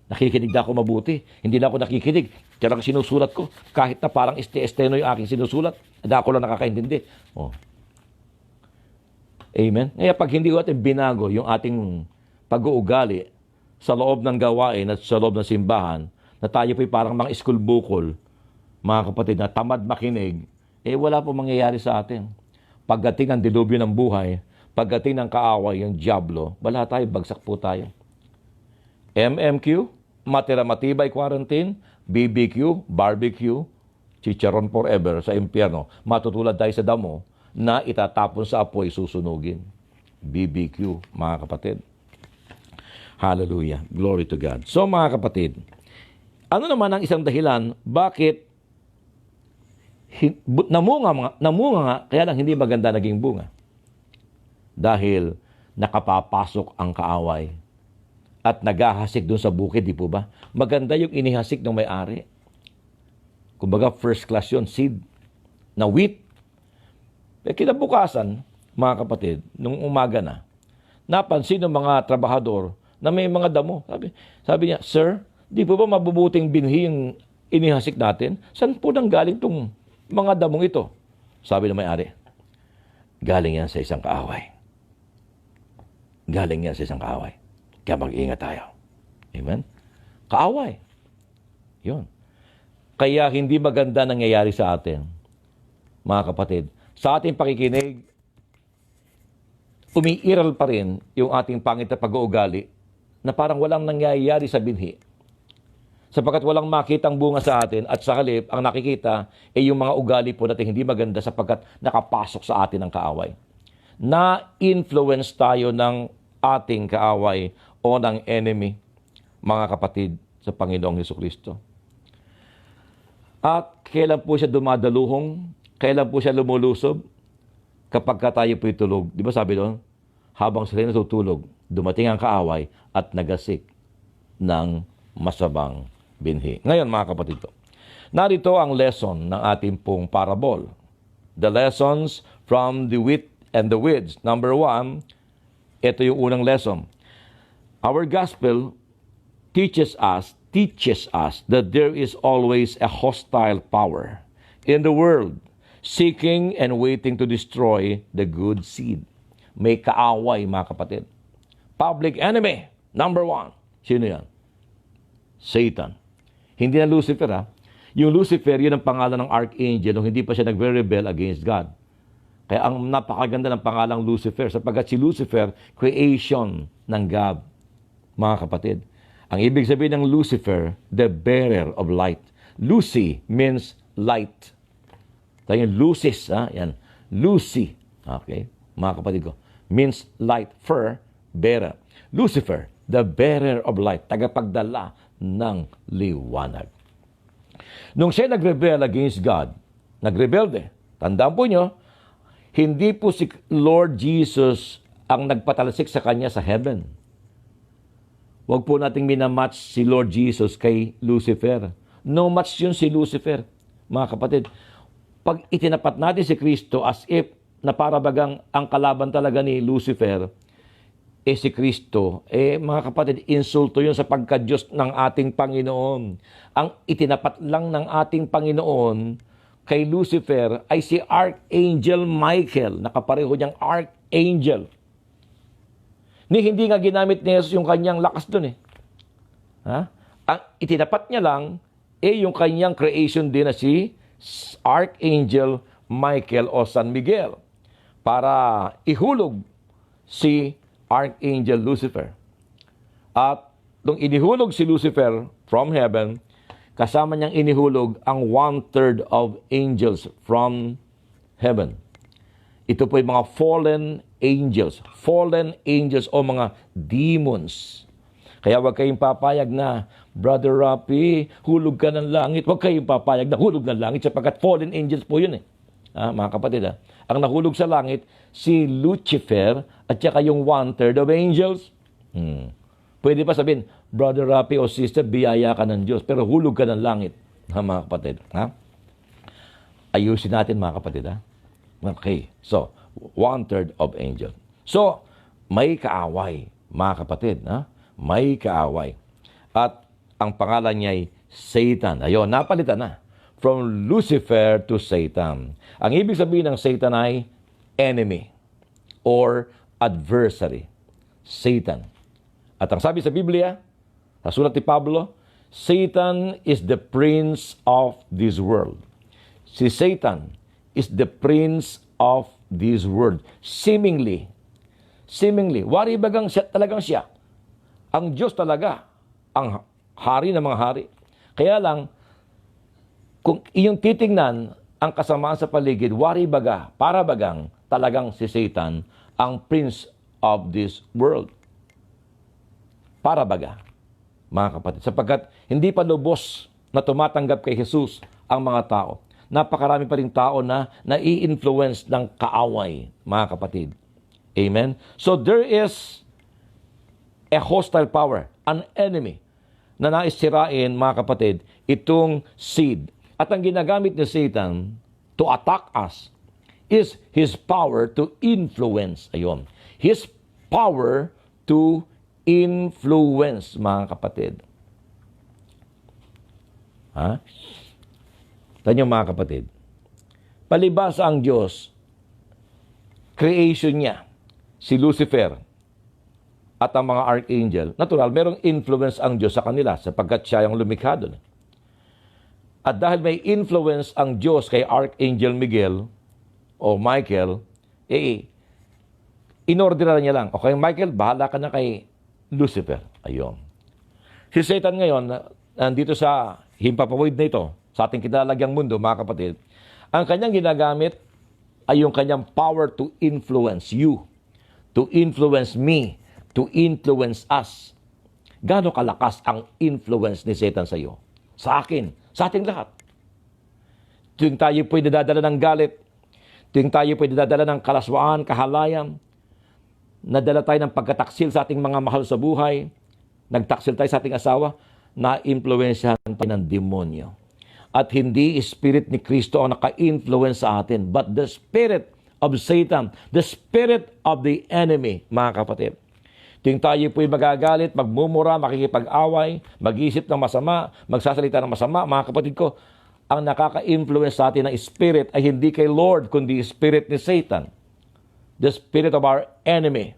Nakikinig na ako mabuti. Hindi na ako nakikinig. Kaya lang sinusulat ko. Kahit na parang este-esteno yung aking sinusulat, ako lang nakakaintindi. Amen? Kaya pag hindi ko natin binago yung ating pag-uugali sa loob ng gawain at sa loob ng simbahan, na tayo po'y parang mga school bukol, mga kapatid, na tamad makinig, wala po mangyayari sa atin. Pagdating ng dilubyo ng buhay, pagdating ng kaaway, yung diablo, wala tayo, bagsak po tayo. MMQ, matira matibay quarantine, BBQ, barbecue, chicharon forever sa impyerno. Matutulad tayo sa damo na itatapon sa apoy susunugin. BBQ, mga kapatid. Hallelujah. Glory to God. So mga kapatid, ano naman ang isang dahilan bakit namunga nga, kaya lang hindi maganda naging bunga? Dahil nakapapasok ang kaaway at naghahasik doon sa bukid, di po ba? Maganda yung inihasik ng may-ari. Kumbaga, first class yun, seed na wheat. Kinabukasan, mga kapatid, nung umaga na, napansin ng mga trabahador na may mga damo. Sabi niya, Sir, di po ba mabubuting binhi yung inihasik natin? Saan po nang galing itong mga damong ito? Sabi ng may-ari, galing yan sa isang kaaway. Galing yan sa isang kaaway. Kaya mag-ingat tayo. Amen? Kaaway. Yun. Kaya hindi maganda nangyayari sa atin, mga kapatid. Sa ating pakikinig, umiiral pa rin yung ating pangit na pag-uugali na parang walang nangyayari sa binhi. Sapagkat walang makitang bunga sa atin at sa halip, ang nakikita ay yung mga ugali po natin hindi maganda sapagkat nakapasok sa atin ang kaaway. Na-influence tayo ng ating kaaway o ng enemy, mga kapatid, sa Panginoong Hesukristo. At kailan po siya dumadaluhong? Kailan po siya lumulusob? Kapag tayo po'y tulog. Di ba sabi doon? Habang sila natutulog, dumating ang kaaway at nagasik ng masamang binhi. Ngayon, mga kapatid ko, narito ang lesson ng ating pong parable. The lessons from the wheat and the weeds. Number 1, ito yung unang lesson. Our gospel teaches us that there is always a hostile power in the world seeking and waiting to destroy the good seed. May kaaway, mga kapatid. Public enemy, number 1. Sino yan? Satan. Hindi na Lucifer, ha? Yung Lucifer, yun ang pangalan ng archangel nung hindi pa siya nagre-rebel against God. Kaya ang napakaganda ng pangalang Lucifer, sapagkat si Lucifer, creation ng God, mga kapatid. Ang ibig sabihin ng Lucifer, the bearer of light. Lucy means light. Tayo Lucis, ha? Yan. Lucy. Okay? Mga kapatid ko. Means light. Fer, bearer. Lucifer, the bearer of light. Tagapagdala ng liwanag. Nung siya nag-rebel against God, nag-rebelde. Tandaan po nyo, hindi po si Lord Jesus ang nagpatalsik sa kanya sa heaven. Huwag po nating minamatch si Lord Jesus kay Lucifer. No match yun si Lucifer, mga kapatid. Pag itinapat natin si Kristo as if na para bagang ang kalaban talaga ni Lucifer, si Kristo, mga kapatid, insulto yun sa pagka-Diyos ng ating Panginoon. Ang itinapat lang ng ating Panginoon kay Lucifer ay si Archangel Michael. Nakapareho niyang Archangel. Hindi nga ginamit ni Jesus yung kanyang lakas dun Ha? Ang itinapat niya lang, yung kanyang creation din na si Archangel Michael o San Miguel para ihulog si Archangel Lucifer. At nung inihulog si Lucifer from heaven, kasama niyang inihulog ang 1/3 of angels from heaven. Ito po yung mga fallen angels o mga demons. Kaya huwag kayong papayag na, Brother Rapi, hulog ka ng langit. Huwag kayong papayag na hulog ng langit sapagkat fallen angels po yun mga kapatid, ang nahulog sa langit, si Lucifer at saka yung 1/3 of angels. Pwede pa sabihin, Brother Rapi o sister, biyaya ka ng Diyos, pero hulog ka ng langit. Mga kapatid. Ayusin natin mga kapatid. Okay. So, 1/3 of angels. So, may kaaway, mga kapatid. May kaaway. At ang pangalan niya ay Satan. Ayun, napalitan na. From Lucifer to Satan. Ang ibig sabihin ng Satan ay enemy or adversary. Satan. At ang sabi sa Biblia, sa sulat ni Pablo, Satan is the prince of this world. Si Satan is the prince of this world. Seemingly, wari bagang siya, talagang siya. Ang Diyos talaga, ang hari ng mga hari. Kaya lang, kung iyong titingnan ang kasamaan sa paligid, wari baga, para bagang talagang si Satan ang prince of this world. Para baga, mga kapatid. Sapagkat hindi pa lubos na tumatanggap kay Jesus ang mga tao. Napakarami pa rin tao na nai-influence ng kaaway, mga kapatid. Amen? So there is a hostile power, an enemy, na nais sirain, mga kapatid, itong seed. At ang ginagamit ni Satan to attack us is his power to influence. Ayun. His power to influence, mga kapatid. Tanyo mga kapatid. Palibhasa ang Diyos, creation niya, si Lucifer, at ang mga archangel, natural, merong influence ang Diyos sa kanila sapagkat siya yung lumikha doon. At dahil may influence ang Diyos kay Archangel Miguel o Michael, inordera niya lang, okay, Michael, bahala ka na kay Lucifer. Ayun. Si Satan ngayon, nandito sa himpapawid na ito, sa ating kinalagyang mundo, mga kapatid, ang kanyang ginagamit ay yung kanyang power to influence you, to influence me, to influence us. Gaano kalakas ang influence ni Satan sa iyo? Sa akin, sa ating lahat. Tuwing tayo po'y nadadala ng galit, tuwing tayo po'y nadadala ng kalaswaan, kahalayan, nadala tayo ng pagkataksil sa ating mga mahal sa buhay, nagtaksil tayo sa ating asawa, na-influensyahan tayo ng demonyo. At hindi spirit ni Kristo ang naka-influence sa atin, but the spirit of Satan, the spirit of the enemy, mga kapatid. Tuwing tayo po'y magagalit, magmumura, makikipag-away, mag-isip ng masama, magsasalita ng masama, mga kapatid ko, ang nakaka-influence sa atin ng spirit ay hindi kay Lord, kundi spirit ni Satan. The spirit of our enemy.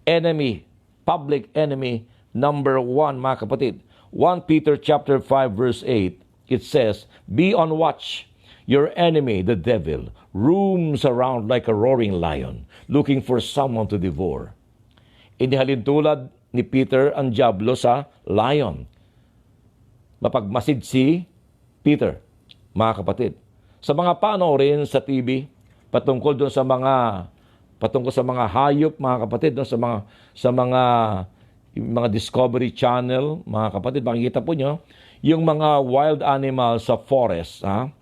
Enemy, public enemy, number one, mga kapatid. 1 Peter chapter 5 verse 8, it says, "Be on watch. Your enemy, the devil, roams around like a roaring lion, looking for someone to devour." Inihalin tulad ni Peter ang diablo sa lion. Mapagmasid si Peter, mga kapatid. Sa mga panoorin sa TV, patungkol sa mga hayop, mga kapatid, no? sa mga Discovery Channel, mga kapatid, makikita po nyo, yung mga wild animals sa forest, ha?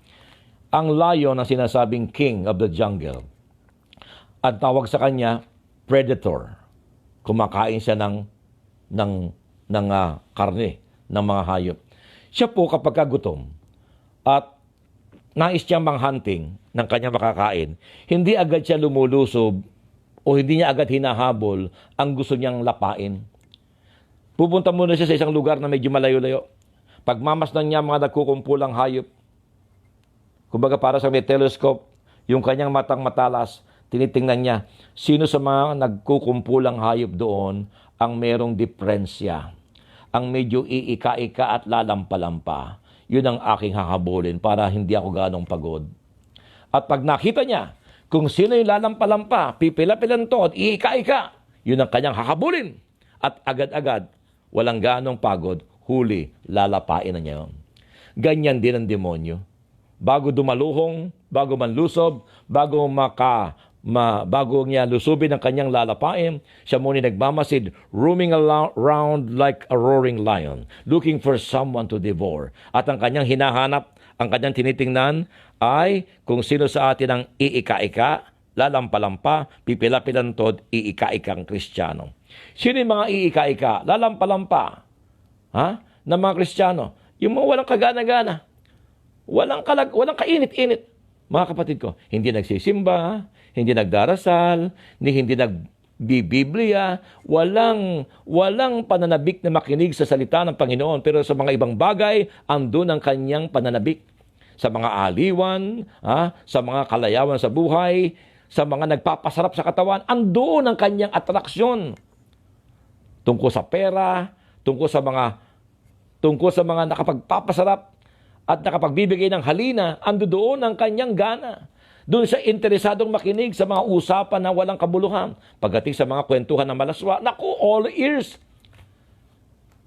Ang lion ang sinasabing king of the jungle. At tawag sa kanya, predator. Kumakain siya ng karne ng mga hayop. Siya po kapag gutom at nais siyang manghunting ng kanyang makakain, hindi agad siya lumulusob o hindi niya agad hinahabol ang gusto niyang lapain. Pupunta muna siya sa isang lugar na medyo malayo-layo. Pagmamasdan niya mga nagkukumpulang hayop, kumbaga para sa may telescope, yung kanyang matang matalas, tinitingnan niya, sino sa mga nagkukumpulang hayop doon ang merong diferensya, ang medyo iika-ika at lalampa-lampa. Yun ang aking hahabulin para hindi ako ganong pagod. At pag nakita niya kung sino yung lalampa-lampa, pipila-pilan to at iika-ika, yun ang kanyang hahabulin. At agad-agad, walang ganong pagod, huli, lalapain na niya yun. Ganyan din ang demonyo. Bago dumaluhong, bago manlusob, bago niya lusubin ang kanyang lalapain, siya muna nagmamasid, roaming around like a roaring lion, looking for someone to devour. At ang kanyang hinahanap, ang kanyang tinitingnan ay kung sino sa atin ang iika-ika, lalampa-lampa, pipila-pilantod, iika-ikang Kristiyano. Sino yung mga iika-ika, lalampa-lampa, ng mga Kristiyano? Yung mga walang kagana-gana, walang kainit-init. Mga kapatid ko, hindi nagsisimba, hindi nagdarasal, hindi nagbibiblia, walang pananabik na makinig sa salita ng Panginoon. Pero sa mga ibang bagay, andun ang kanyang pananabik. Sa mga aliwan, sa mga kalayawan sa buhay, sa mga nagpapasarap sa katawan, andun ang kanyang atraksyon. Tungkol sa pera, tungkol sa mga nakapagpapasarap, at nakapagbibigay ng halina, ando doon ang kanyang gana. Doon siya interesadong makinig sa mga usapan na walang kabuluhan. Pagdating sa mga kwentuhan ng malaswa, naku, all ears.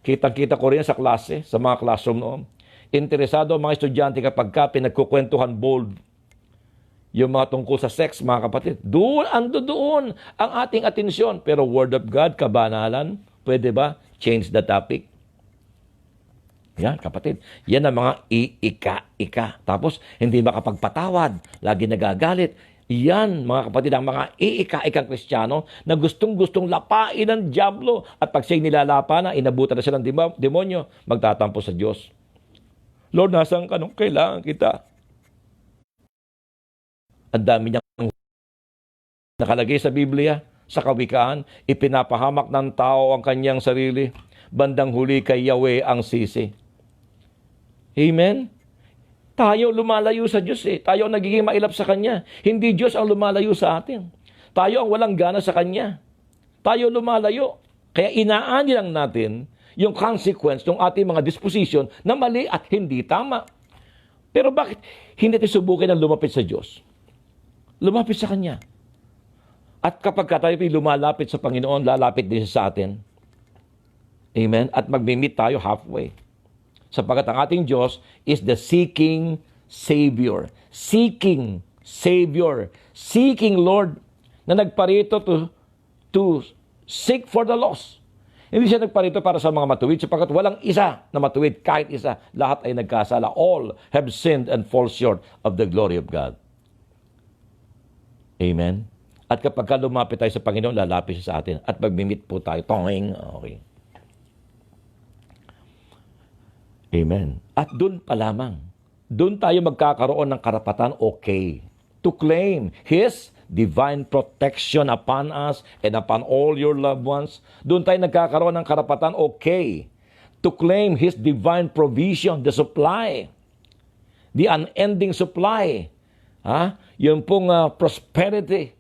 Kitang-kita ko rin sa klase, sa mga classroom noon. Interesado ang mga estudyante kapag pinagkukwentuhan bold. Yung mga tungkol sa sex, mga kapatid. Ando doon ang ating atensyon. Pero Word of God, kabanalan, pwede ba? Change the topic. Yan, kapatid. Yan ang mga iika-ika. Tapos, hindi makapagpatawad. Lagi nagagalit. Yan, mga kapatid, ang mga iika-ikang Kristiyano na gustong-gustong lapain ng diablo. At pag siya'y nilalapa na, inabutan na siya ng demonyo, magtatampo sa Diyos. Lord, nasaan ka nung kailangan kita? Ang dami niyang nakalagay sa Biblia, sa kawikaan, ipinapahamak ng tao ang kanyang sarili. Bandang huli kay Yahweh ang sisi. Amen? Tayo lumalayo sa Diyos eh. Tayo ang nagiging mailap sa Kanya. Hindi Diyos ang lumalayo sa atin. Tayo ang walang gana sa Kanya. Tayo lumalayo. Kaya inaani lang natin yung consequence ng ating mga disposition na mali at hindi tama. Pero bakit hindi natin subukin ang lumapit sa Diyos? Lumapit sa Kanya. At kapag tayo lumalapit sa Panginoon, lalapit din siya sa atin. Amen? At mag-meet tayo halfway. Sapagkat ang ating Diyos is the seeking Savior. Seeking Savior. Seeking Lord na nagparito to seek for the lost. Hindi siya nagparito para sa mga matuwid sapagkat walang isa na matuwid, kahit isa. Lahat ay nagkasala. All have sinned and fall short of the glory of God. Amen? At kapag lumapit tayo sa Panginoon, lalapit siya sa atin. At mag-meet po tayo. Tonging. Okay. Amen. At doon pa lamang, doon tayo magkakaroon ng karapatan, okay, to claim His divine protection upon us and upon all your loved ones. Doon tayo nagkakaroon ng karapatan, okay, to claim His divine provision, the supply, the unending supply, yung pong prosperity,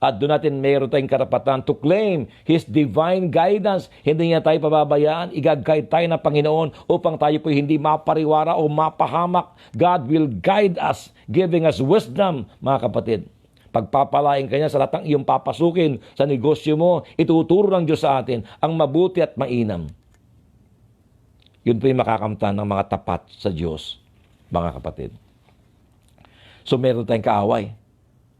At doon natin mayroon tayong karapatan to claim His divine guidance. Hindi niya tayo pababayaan. I-guide tayo ng Panginoon upang tayo po hindi mapariwara o mapahamak. God will guide us, giving us wisdom, mga kapatid. Pagpapalain ka niya sa lahat ng iyong papasukin sa negosyo mo, ituturo ng Diyos sa atin ang mabuti at mainam. Yun po yung makakamtan ng mga tapat sa Diyos, mga kapatid. So meron tayong kaaway.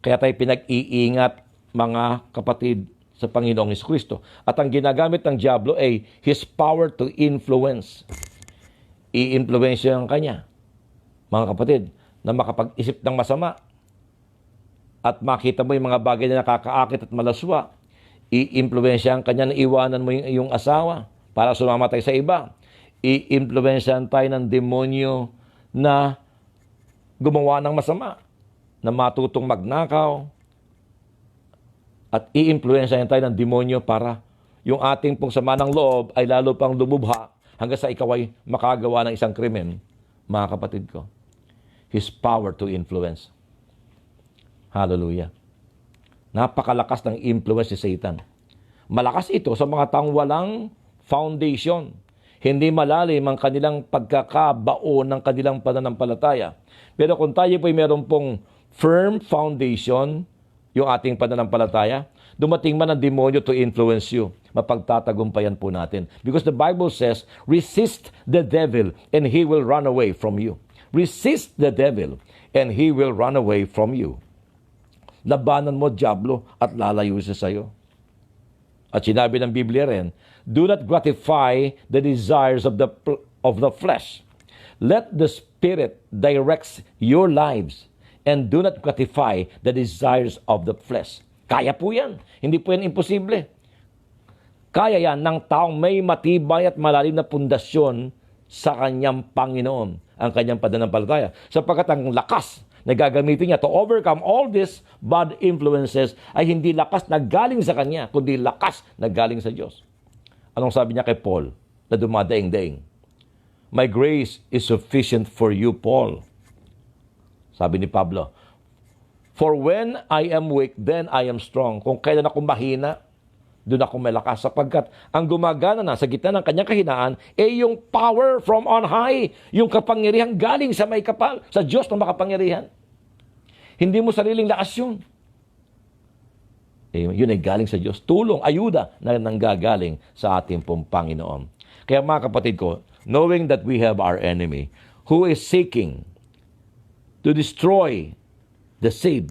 Kaya tayo pinag-iingat, mga kapatid, sa Panginoong Jesucristo. At ang ginagamit ng diablo ay his power to influence. I-influensya ang kanya, mga kapatid, na makapag-isip ng masama. At makita mo yung mga bagay na nakakaakit at malaswa. I-influensya ang kanya na iwanan mo yung iyong asawa para sumamatay sa iba. I-influensyahan tayo ng demonyo na gumawa ng masama, na matutong magnakaw, at i-influensyahan tayo ng demonyo para yung ating pong sama ng loob ay lalo pang lumubha hanggang sa ikaw ay makagawa ng isang krimen, mga kapatid ko. His power to influence. Hallelujah. Napakalakas ng influence ni Satan. Malakas ito sa mga taong walang foundation. Hindi malalim ang kanilang pagkakabaon ng kanilang pananampalataya. Pero kung tayo po'y meron pong firm foundation, yung ating pananampalataya, dumating man ang demonyo to influence you, mapagtatagumpayan po natin. Because the Bible says, resist the devil and he will run away from you. Resist the devil and he will run away from you. Labanan mo, diablo, at lalayo siya sa'yo. At sinabi ng Biblia rin, do not gratify the desires of the flesh. Let the Spirit direct your lives and do not gratify the desires of the flesh. Kaya po yan. Hindi po yan imposible. Kaya yan ng taong may matibay at malalim na pundasyon sa kanyang Panginoon, ang kanyang pananampalataya. Sapagkat ang lakas na gagamitin niya to overcome all these bad influences ay hindi lakas na galing sa kanya, kundi lakas na galing sa Diyos. Anong sabi niya kay Paul na dumadaing-daing? My grace is sufficient for you, Paul. Sabi ni Pablo, for when I am weak, then I am strong. Kung kailan ako mahina, doon ako malakas. Sapagkat ang gumagana na sa gitna ng kanyang kahinaan, yung power from on high, yung kapangyarihan galing sa may kapal, sa Diyos na makapangyarihan. Hindi mo sariling lakas yun. Yun ay galing sa Diyos. Tulong, ayuda na nanggagaling sa ating pong Panginoon. Kaya mga kapatid ko, knowing that we have our enemy who is seeking to destroy the seed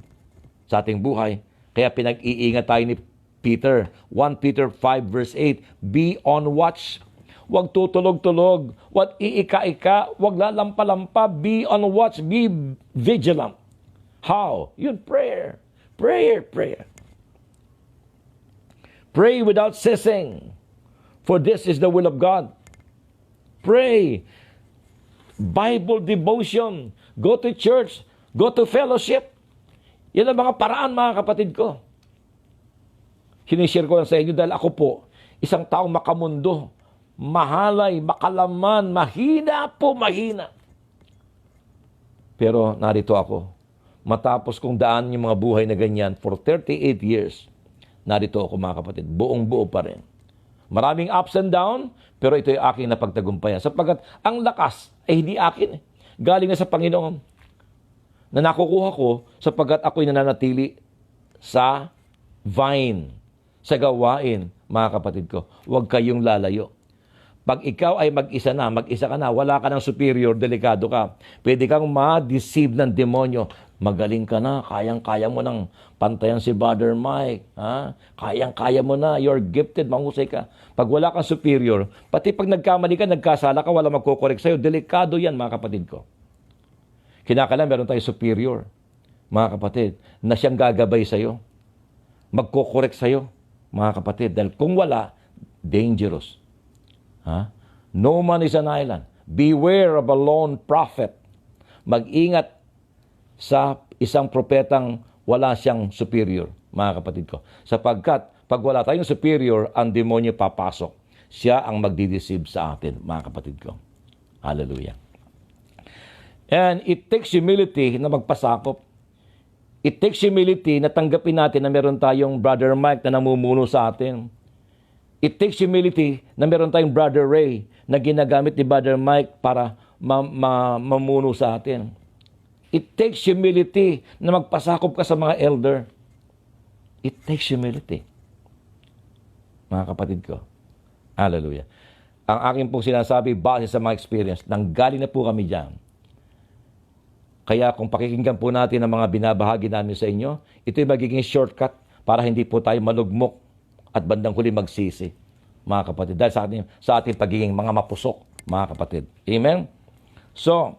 sa ating buhay. Kaya pinag-iingat tayo ni Peter. 1 Peter 5 verse 8, be on watch. Huwag tutulog-tulog. Huwag iika-ika. Huwag lalampa-lampa. Be on watch. Be vigilant. How? Yun, prayer. Prayer, prayer. Pray without ceasing. For this is the will of God. Pray. Bible devotion. Go to church. Go to fellowship. Yan ang mga paraan, mga kapatid ko. Sinishare ko lang sa inyo dahil ako po, isang taong makamundo, mahalay, makalaman, mahina po, mahina. Pero narito ako. Matapos kong daan yung mga buhay na ganyan for 38 years, narito ako, mga kapatid. Buong-buo pa rin. Maraming ups and down, pero ito yung aking napagtagumpayan. Sapagkat ang lakas ay hindi akin. Galing na sa Panginoon. Na nakukuha ko sapagkat ako'y nananatili sa vine, sa gawain, mga kapatid ko. Huwag kayong lalayo. Pag ikaw ay mag-isa ka na, wala ka ng superior, delikado ka. Pwede kang ma-deceive ng demonyo. Magaling ka na, kayang-kaya mo nang pantayan si Brother Mike. Ha? Kayang-kaya mo na, you're gifted, mahusay ka. Pag wala kang superior, pati pag nagkamali ka, nagkasala ka, wala magkokorek sa'yo, delikado yan, mga kapatid ko. Kinakailangan meron tayo superior, mga kapatid, na siyang gagabay sa'yo. Magkokorek sa'yo, mga kapatid. Dahil kung wala, dangerous. Ha? No man is an island. Beware of a lone prophet. Mag-ingat sa isang propetang wala siyang superior, mga kapatid ko. Sapagkat, pag wala tayong superior, ang demonyo papasok. Siya ang magdideceive sa atin, mga kapatid ko. Hallelujah. And it takes humility na magpasakop. It takes humility na tanggapin natin na meron tayong Brother Mike na namumuno sa atin. It takes humility na meron tayong Brother Ray na ginagamit ni Brother Mike para mamuno sa atin. It takes humility na magpasakop ka sa mga elder. It takes humility. Mga kapatid ko. Hallelujah. Ang akin pong sinasabi, base sa mga experience, nanggaling na po kami dyan. Kaya kung pakikinggan po natin ang mga binabahagi namin sa inyo, ito'y magiging shortcut para hindi po tayo malugmok at bandang huli magsisi, mga kapatid. Dahil sa ating pagiging mga mapusok, mga kapatid. Amen? So,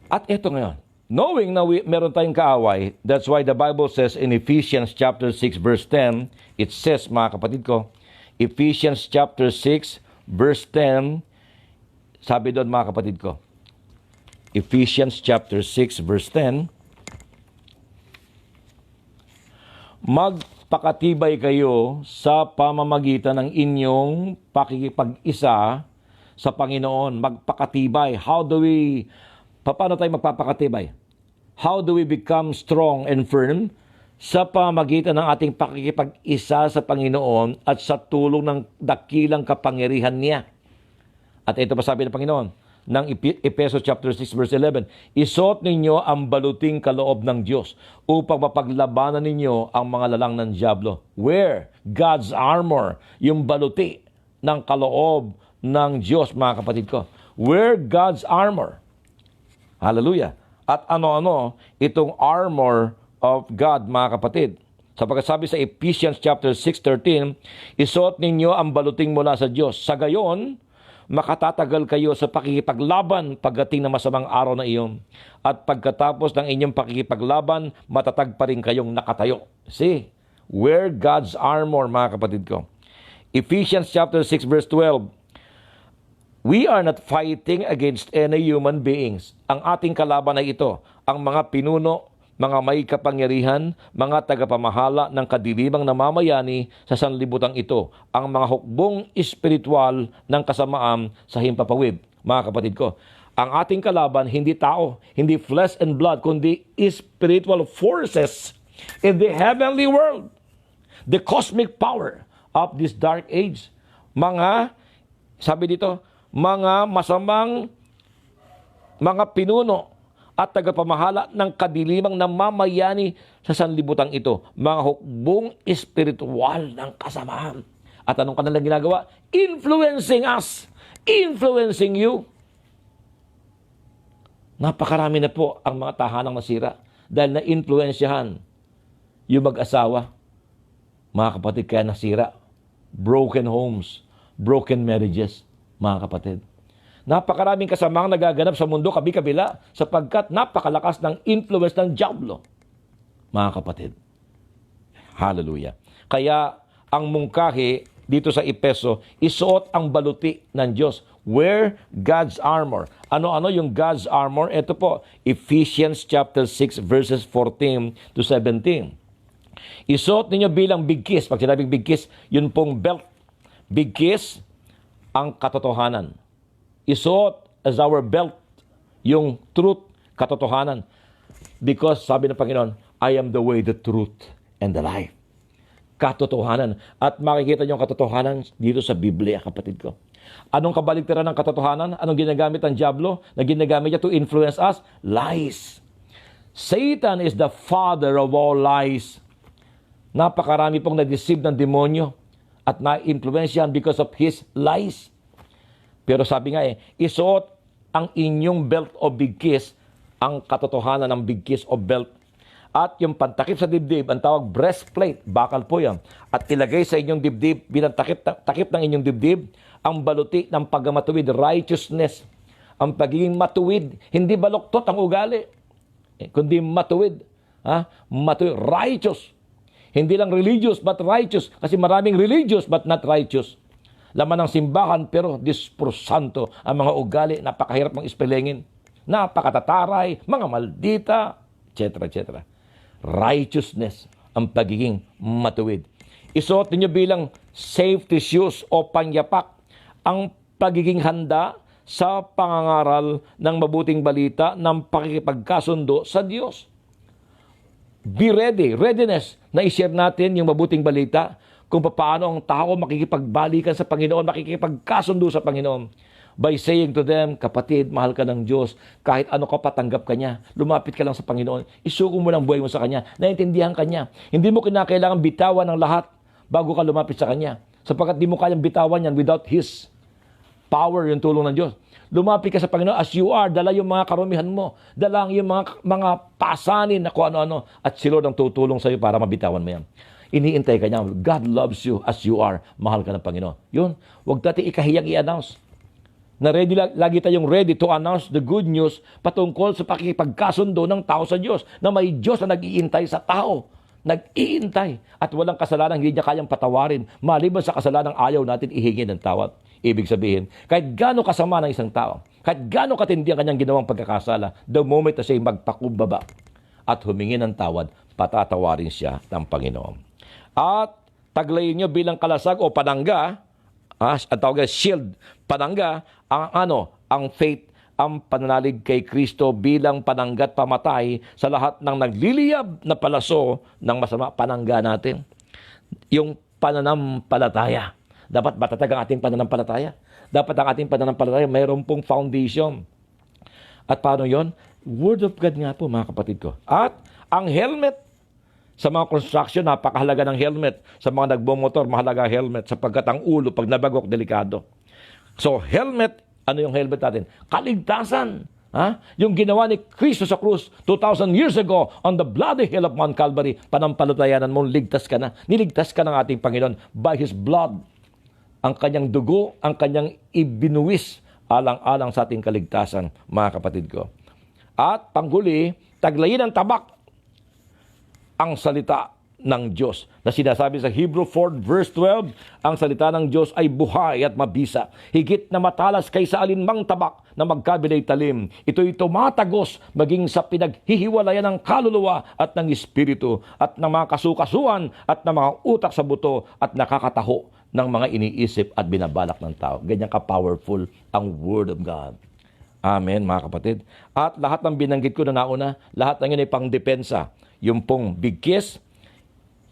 at ito ngayon, knowing na meron tayong kaaway, that's why the Bible says in Ephesians chapter 6 verse 10, it says, mga kapatid ko, Ephesians chapter 6 verse 10, sabi doon mga kapatid ko, Ephesians chapter 6 verse 10, magpakatibay kayo sa pamamagitan ng inyong pakikipag-isa sa Panginoon. Magpakatibay. Paano tayo magpapakatibay? How do we become strong and firm? Sa pamamagitan ng ating pakikipag-isa sa Panginoon at sa tulong ng dakilang kapangyarihan niya. At ito pa sabi ng Panginoon, ng Efeso chapter 6 verse 11, isuot ninyo ang baluting kaloob ng Diyos upang mapaglabanan ninyo ang mga lalang ng diablo. Where? God's armor, yung baluti ng kaloob ng Diyos, mga kapatid ko. Where? God's armor. Hallelujah. At ano-ano itong armor of God, mga kapatid. Sapagkat sabi sa Ephesians chapter 6:13, isuot ninyo ang baluting mula sa Diyos. Sa gayon, makatatagal kayo sa pakikipaglaban pagdating ng masamang araw na iyon. At pagkatapos ng inyong pakikipaglaban, matatag pa rin kayong nakatayo. See, wear God's armor, mga kapatid ko. Ephesians chapter 6 verse 12, we are not fighting against any human beings. Ang ating kalaban ay ito, ang mga pinuno, mga may kapangyarihan, mga tagapamahala ng kadiliwang namamayani sa sanlibutan ito, ang mga hukbong espiritual ng kasamaan sa himpapawid. Mga kapatid ko, ang ating kalaban hindi tao, hindi flesh and blood, kundi spiritual forces in the heavenly world, the cosmic power of this dark age. Sabi dito, mga masamang mga pinuno at tagapamahala ng kadiliwang namamayani sa sanlibutan ito, mga hukbong espiritual ng kasamaan. At anong kanilang ginagawa? Influencing us, influencing you. Napakarami na po ang mga tahanang nasira dahil na-influensyahan yung mag-asawa. Mga kapatid, kaya nasira. Broken homes, broken marriages, mga kapatid. Napakaraming kasamang nagaganap sa mundo kabi-kabila sapagkat napakalakas ng influence ng diablo, mga kapatid. Hallelujah. Kaya ang mungkahi dito sa Efeso, isuot ang baluti ng Diyos. Wear God's armor. Ano-ano yung God's armor? Ito po, Ephesians chapter 6 verses 14 to 17. Isuot ninyo bilang bigkis. Pag sinabing bigkis, yun pong belt. Bigkis, ang katotohanan. Isuot as our belt yung truth, katotohanan. Because sabi ng Panginoon, I am the way, the truth, and the life. Katotohanan. At makikita niyo ang katotohanan dito sa Biblia, kapatid ko. Anong kabaligtaran ng katotohanan? Anong ginagamit ng diablo? Na ginagamit niya to influence us? Lies. Satan is the father of all lies. Napakarami pong na-deceive ng demonyo at na-influensyahan because of his lies. Pero sabi nga isuot ang inyong belt o bigkis, ang katotohanan ng bigkis o belt. At yung pantakip sa dibdib, ang tawag breastplate, bakal po yan. At ilagay sa inyong dibdib, bilang takip ng inyong dibdib, ang baluti ng pagmatuwid, righteousness. Ang pagiging matuwid, hindi baluktot ang ugali, kundi matuwid. Matuwid, righteous. Hindi lang religious, but righteous. Kasi maraming religious, but not righteous. Laman ng simbahan, pero disprosanto ang mga ugali, napakahirap mong ispelengin. Napakatataray, mga maldita, etc. etc. Righteousness, ang pagiging matuwid. Isuot ninyo bilang safety shoes o pangyapak, ang pagiging handa sa pangangaral ng mabuting balita ng pakikipagkasundo sa Diyos. Be ready, readiness na i-share natin yung mabuting balita kung paano ang tao makikipagbalikan sa Panginoon, makikipagkasundo sa Panginoon. By saying to them, kapatid, mahal ka ng Diyos, kahit ano ka patanggap ka niya, lumapit ka lang sa Panginoon, isuko mo lang buhay mo sa Kanya, naintindihan ka niya. Hindi mo kinakailangan bitawan ng lahat bago ka lumapit sa Kanya, sapagkat di mo kayang bitawan yan without His power, yung tulong ng Diyos. Lumapit ka sa Panginoon as you are, dala yung mga karumihan mo, dala yung mga pasanin na kung ano-ano, at si Lord ang tutulong sa iyo para mabitawan mo yan. Iniintay ka niya. God loves you as you are. Mahal ka ng Panginoon. Yun, huwag natin ikahiyang i-announce. Na ready, lagi tayong ready to announce the good news patungkol sa pakikipagkasundo ng tao sa Diyos, na may Diyos na nag-iintay sa tao. Nag-iintay. At walang kasalanan hindi niya kayang patawarin. Maliban sa kasalanan ayaw natin ihingi ng tawad. Ibig sabihin, kahit gaano kasama ng isang tao, kahit gaano katindi ang kanyang ginawang pagkakasala, the moment na siya magpakumbaba at humingi ng tawad, patatawarin siya ng Panginoon. At taglayin niyo bilang kalasag o panangga, ang tawag shield, panangga, ang faith, ang pananalig kay Kristo bilang panangga't pamatay sa lahat ng nagliliyab na palaso ng masama. Panangga natin yung pananampalataya. Dapat matatag ang ating pananampalataya. Dapat ang ating pananampalataya mayroon pong foundation. At paano yon? Word of God nga po, mga kapatid ko. At ang helmet, sa mga construction, napakahalaga ng helmet. Sa mga nagbomotor, mahalaga helmet sapagkat ang ulo, pag nabagok, delikado. So, helmet, ano yung helmet natin? Kaligtasan. Yung ginawa ni Kristo sa krus 2,000 years ago on the bloody hill of Mount Calvary, panampalatayanan mo, ligtas ka na. Niligtas ka ng ating Panginoon by His blood. Ang kanyang dugo, ang kanyang ibinuwis alang-alang sa ating kaligtasan, mga kapatid ko. At panghuli, taglayin ang tabak, ang salita ng Diyos. Na sinasabi sa Hebrew 4 verse 12, ang salita ng Diyos ay buhay at mabisa, higit na matalas kaysa alinmang tabak na magkabilay talim. Ito'y tumatagos maging sa pinaghihiwalayan ng kaluluwa at ng espiritu at ng mga kasukasuan at ng mga utak sa buto at nakakataho ng mga iniisip at binabalak ng tao. Ganyan ka-powerful ang Word of God. Amen, mga kapatid. At lahat ng binanggit ko na nauna, lahat ng yun ay pangdepensa. Yung pong bigkis,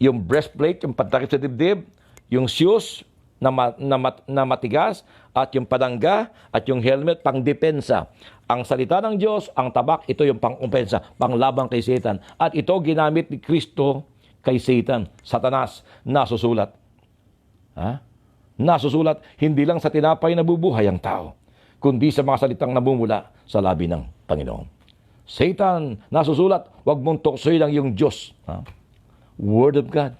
yung breastplate, yung pantakip sa dibdib, yung shoes na matigas, at yung padangga, at yung helmet, pangdepensa. Ang salita ng Diyos, ang tabak, ito yung pang-umpensa, panglabang kay Satan. At ito ginamit ni Kristo kay Satan, Satanas, nasusulat. Nasusulat, hindi lang sa tinapay nabubuhay ang tao, kundi sa mga salitang namumula sa labi ng Panginoon. Satan, nasusulat, wag mong tuksoy lang yung Diyos. Word of God.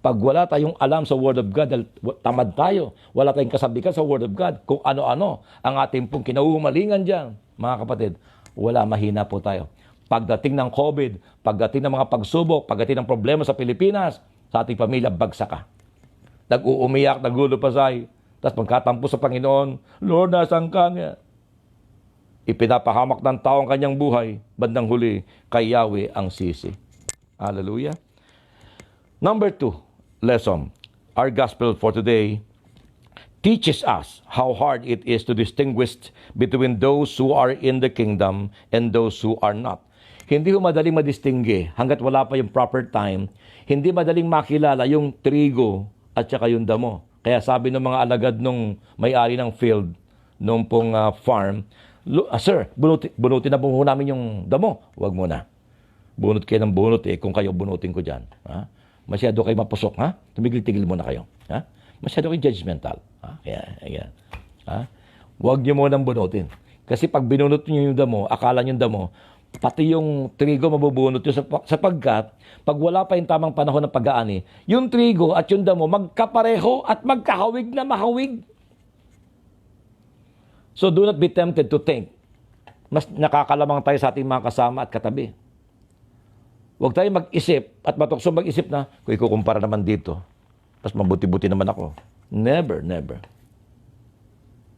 Pag wala tayong alam sa Word of God, tamad tayo, wala tayong kasabikan sa Word of God, kung ano-ano ang ating pong kinauhumalingan dyan, mga kapatid, wala, mahina po tayo. Pagdating ng COVID, pagdating ng mga pagsubok, pagdating ng problema sa Pilipinas, sa ating pamilya, bagsak ka. Nag-uumiyak, nagulupasay, tapos magkatampo sa Panginoon, Lord, nasaan ka nga? Ipinapahamak ng tao ang kanyang buhay, bandang huli, kay Yahweh ang sisi. Hallelujah. Number 2, lesson. Our gospel for today teaches us how hard it is to distinguish between those who are in the kingdom and those who are not. Hindi ho madaling madistingge hanggat wala pa yung proper time. Hindi madaling makilala yung trigo at saka yung damo. Kaya sabi ng mga alagad nung may-ari ng field, nung pong farm, sir, bunutin na po namin yung damo. Huwag muna. Bunot kayo ng bunot kung kayo bunutin ko dyan. Masyado kayo mapusok, tumigil-tigil muna kayo. Masyado kayo judgmental. Kaya. Huwag nyo munang bunutin. Kasi pag binunot nyo yung damo, akala nyo yung damo, pati yung trigo mabubunot nyo sapagkat pag wala pa yung tamang panahon ng pag-aani, yung trigo at yung damo magkapareho at magkahawig na mahawig. So do not be tempted to think. Mas nakakalamang tayo sa ating mga kasama at katabi. Huwag tayo mag-isip at matukso mag-isip na, kung ikukumpara naman dito, mas mabuti-buti naman ako. Never, never.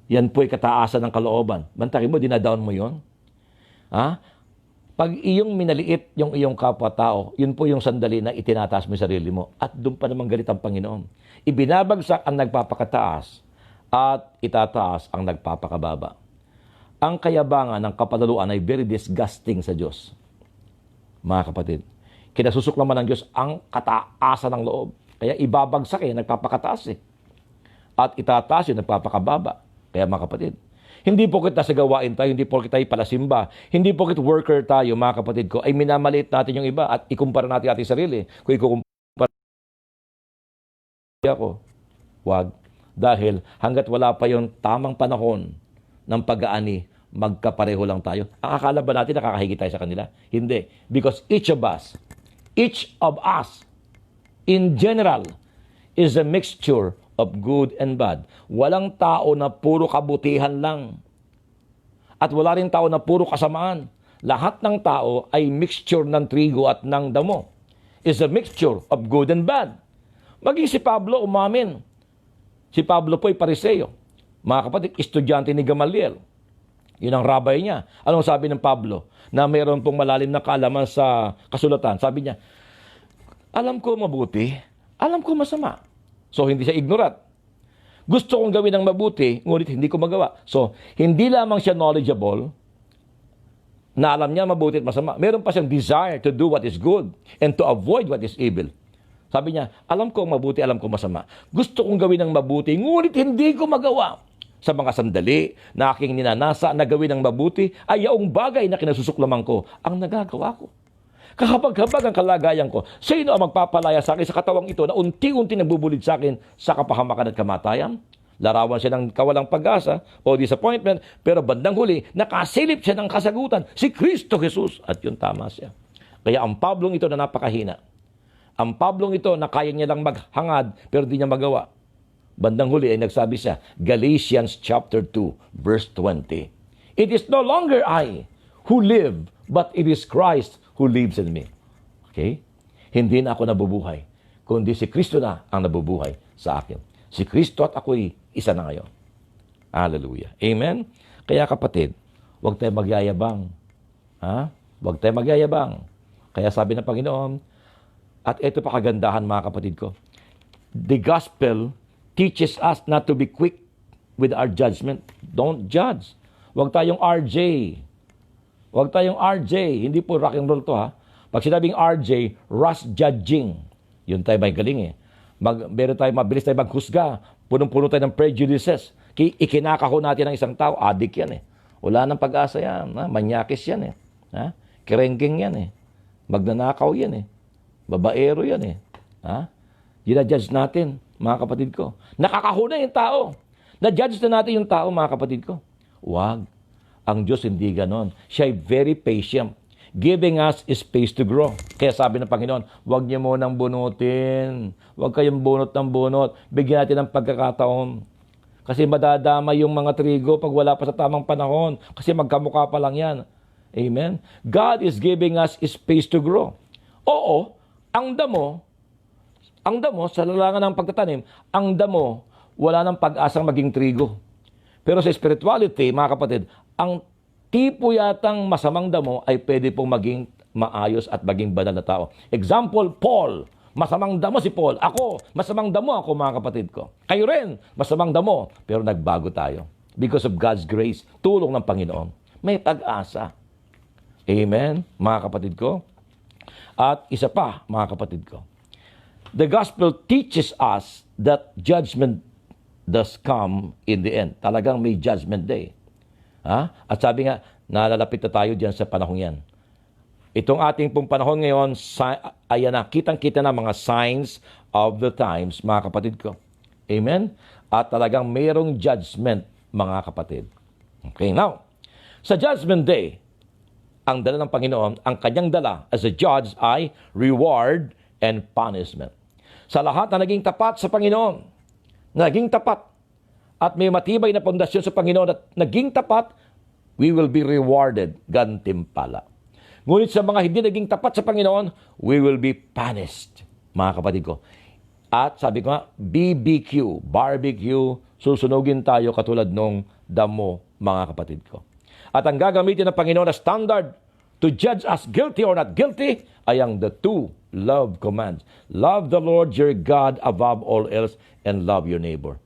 Yan po ay kataasan ng kalooban. Bantakin mo, dinadown mo yon. Pag iyong minaliit yung iyong kapwa-tao, yun po yung sandali na itinataas mo yung sarili mo. At doon pa naman galit ang Panginoon. Ibinabagsak ang nagpapakataas at itataas ang nagpapakababa. Ang kayabangan ng kapadaluan ay very disgusting sa Diyos. Mga kapatid, kinasusok naman ng Diyos ang kataasan ng loob. Kaya ibabagsak nagpapakataas At itataas nagpapakababa. Kaya mga kapatid, hindi po kita sa gawain tayo, hindi po kita palasimba, hindi po kita worker tayo, mga kapatid ko, ay minamaliit natin yung iba at ikumpara natin ating sarili. Kung ikukumpara ako, wag. Dahil hanggat wala pa yung tamang panahon ng pag-aani, magkapareho lang tayo. Ang akala ba natin nakakahigit tayo sa kanila? Hindi. Because each of us, in general, is a mixture of good and bad. Walang tao na puro kabutihan lang. At wala rin tao na puro kasamaan. Lahat ng tao ay mixture ng trigo at ng damo. Is a mixture of good and bad. Maging si Pablo umamin. Si Pablo po ay Pariseo. Mga kapatid, estudyante ni Gamaliel. Yun ang rabay niya. Anong sabi ng Pablo? Na mayroon pong malalim na kaalaman sa kasulatan. Sabi niya, alam ko mabuti, alam ko masama. So, hindi siya ignorant. Gusto kong gawin ng mabuti, ngunit hindi ko magawa. So, hindi lamang siya knowledgeable, na alam niya mabuti at masama. Meron pa siyang desire to do what is good and to avoid what is evil. Sabi niya, alam ko mabuti, alam ko masama. Gusto kong gawin ng mabuti, ngunit hindi ko magawa. Sa mga sandali na aking ninanasa na gawin ng mabuti, ay yaong bagay na kinasusuklaman ko ang nagagawa ko. Kahabag-habag ang kalagayan ko. Sino ang magpapalaya sa akin sa katawang ito na unti-unti nagbubulid sa akin sa kapahamakan at kamatayan? Larawan siya ng kawalang pag-asa o disappointment, pero bandang huli, nakasilip siya ng kasagutan, si Kristo Jesus. At yun, tama siya. Kaya ang Pablong ito na napakahina. Ang Pablong ito na kaya niya lang maghangad, pero di niya magawa. Bandang huli ay nagsabi siya, Galatians chapter 2, verse 20. It is no longer I who live, but it is Christ who lives in me. Okay? Hindi na ako nabubuhay, kundi si Kristo na ang nabubuhay sa akin. Si Kristo at ako'y isa na ngayon. Hallelujah. Amen? Kaya kapatid, huwag tayo magyayabang. Ha? Huwag tayo magyayabang. Kaya sabi ng Panginoon, at ito pa kagandahan mga kapatid ko, the gospel teaches us not to be quick with our judgment. Don't judge. Huwag tayong RJ. Huwag tayong RJ. Hindi po rock and roll to ha. Pag sinabing RJ, rush judging. Yun tayo may galing meron tayo, mabilis tayo maghusga. Punong-puno tayo ng prejudices. Ikinakaho natin ng isang tao. Adik yan Wala nang pag-asa yan. Manyakis yan Ha? Kerengking yan Magnanakaw yan Babaero yan Gina-judge natin, mga kapatid ko. Nakakahuna yung tao. Na-judge na natin yung tao, mga kapatid ko. Wag. Ang Diyos hindi ganon. Siya ay very patient, giving us space to grow. Kaya sabi ng Panginoon, huwag niyo munang bunutin. Huwag kayong bunot ng bunot. Bigyan natin ng pagkakataon. Kasi madadama yung mga trigo pag wala pa sa tamang panahon. Kasi magkamukha pa lang yan. Amen? God is giving us space to grow. Oo, ang damo, sa larangan ng pagtatanim, ang damo, wala nang pag-asang maging trigo. Pero sa spirituality, mga kapatid, ang tipo yatang masamang damo ay pwede pong maging maayos at maging banal na tao. Example, Paul. Masamang damo si Paul. Ako, masamang damo ako, mga kapatid ko. Kayo rin, masamang damo. Pero nagbago tayo. Because of God's grace, tulong ng Panginoon. May pag-asa. Amen, mga kapatid ko. At isa pa, mga kapatid ko. The gospel teaches us that judgment does come in the end. Talagang may judgment day. At sabi nga, nalalapit na tayo diyan sa panahon yan. Itong ating pong panahon ngayon, ayan na, kitang-kita na mga signs of the times, mga kapatid ko. Amen? At talagang mayroong judgment, mga kapatid. Okay, now, sa judgment day, ang dala ng Panginoon, ang kanyang dala as a judge ay reward and punishment. Sa lahat na naging tapat sa Panginoon, naging tapat, at may matibay na pundasyon sa Panginoon at naging tapat, we will be rewarded, gantimpala. Ngunit sa mga hindi naging tapat sa Panginoon, we will be punished, mga kapatid ko. At sabi ko nga, BBQ, barbecue, susunugin tayo katulad nung damo, mga kapatid ko. At ang gagamitin ng Panginoon na standard to judge us guilty or not guilty ay ang the two love commands. Love the Lord your God above all else and love your neighbor.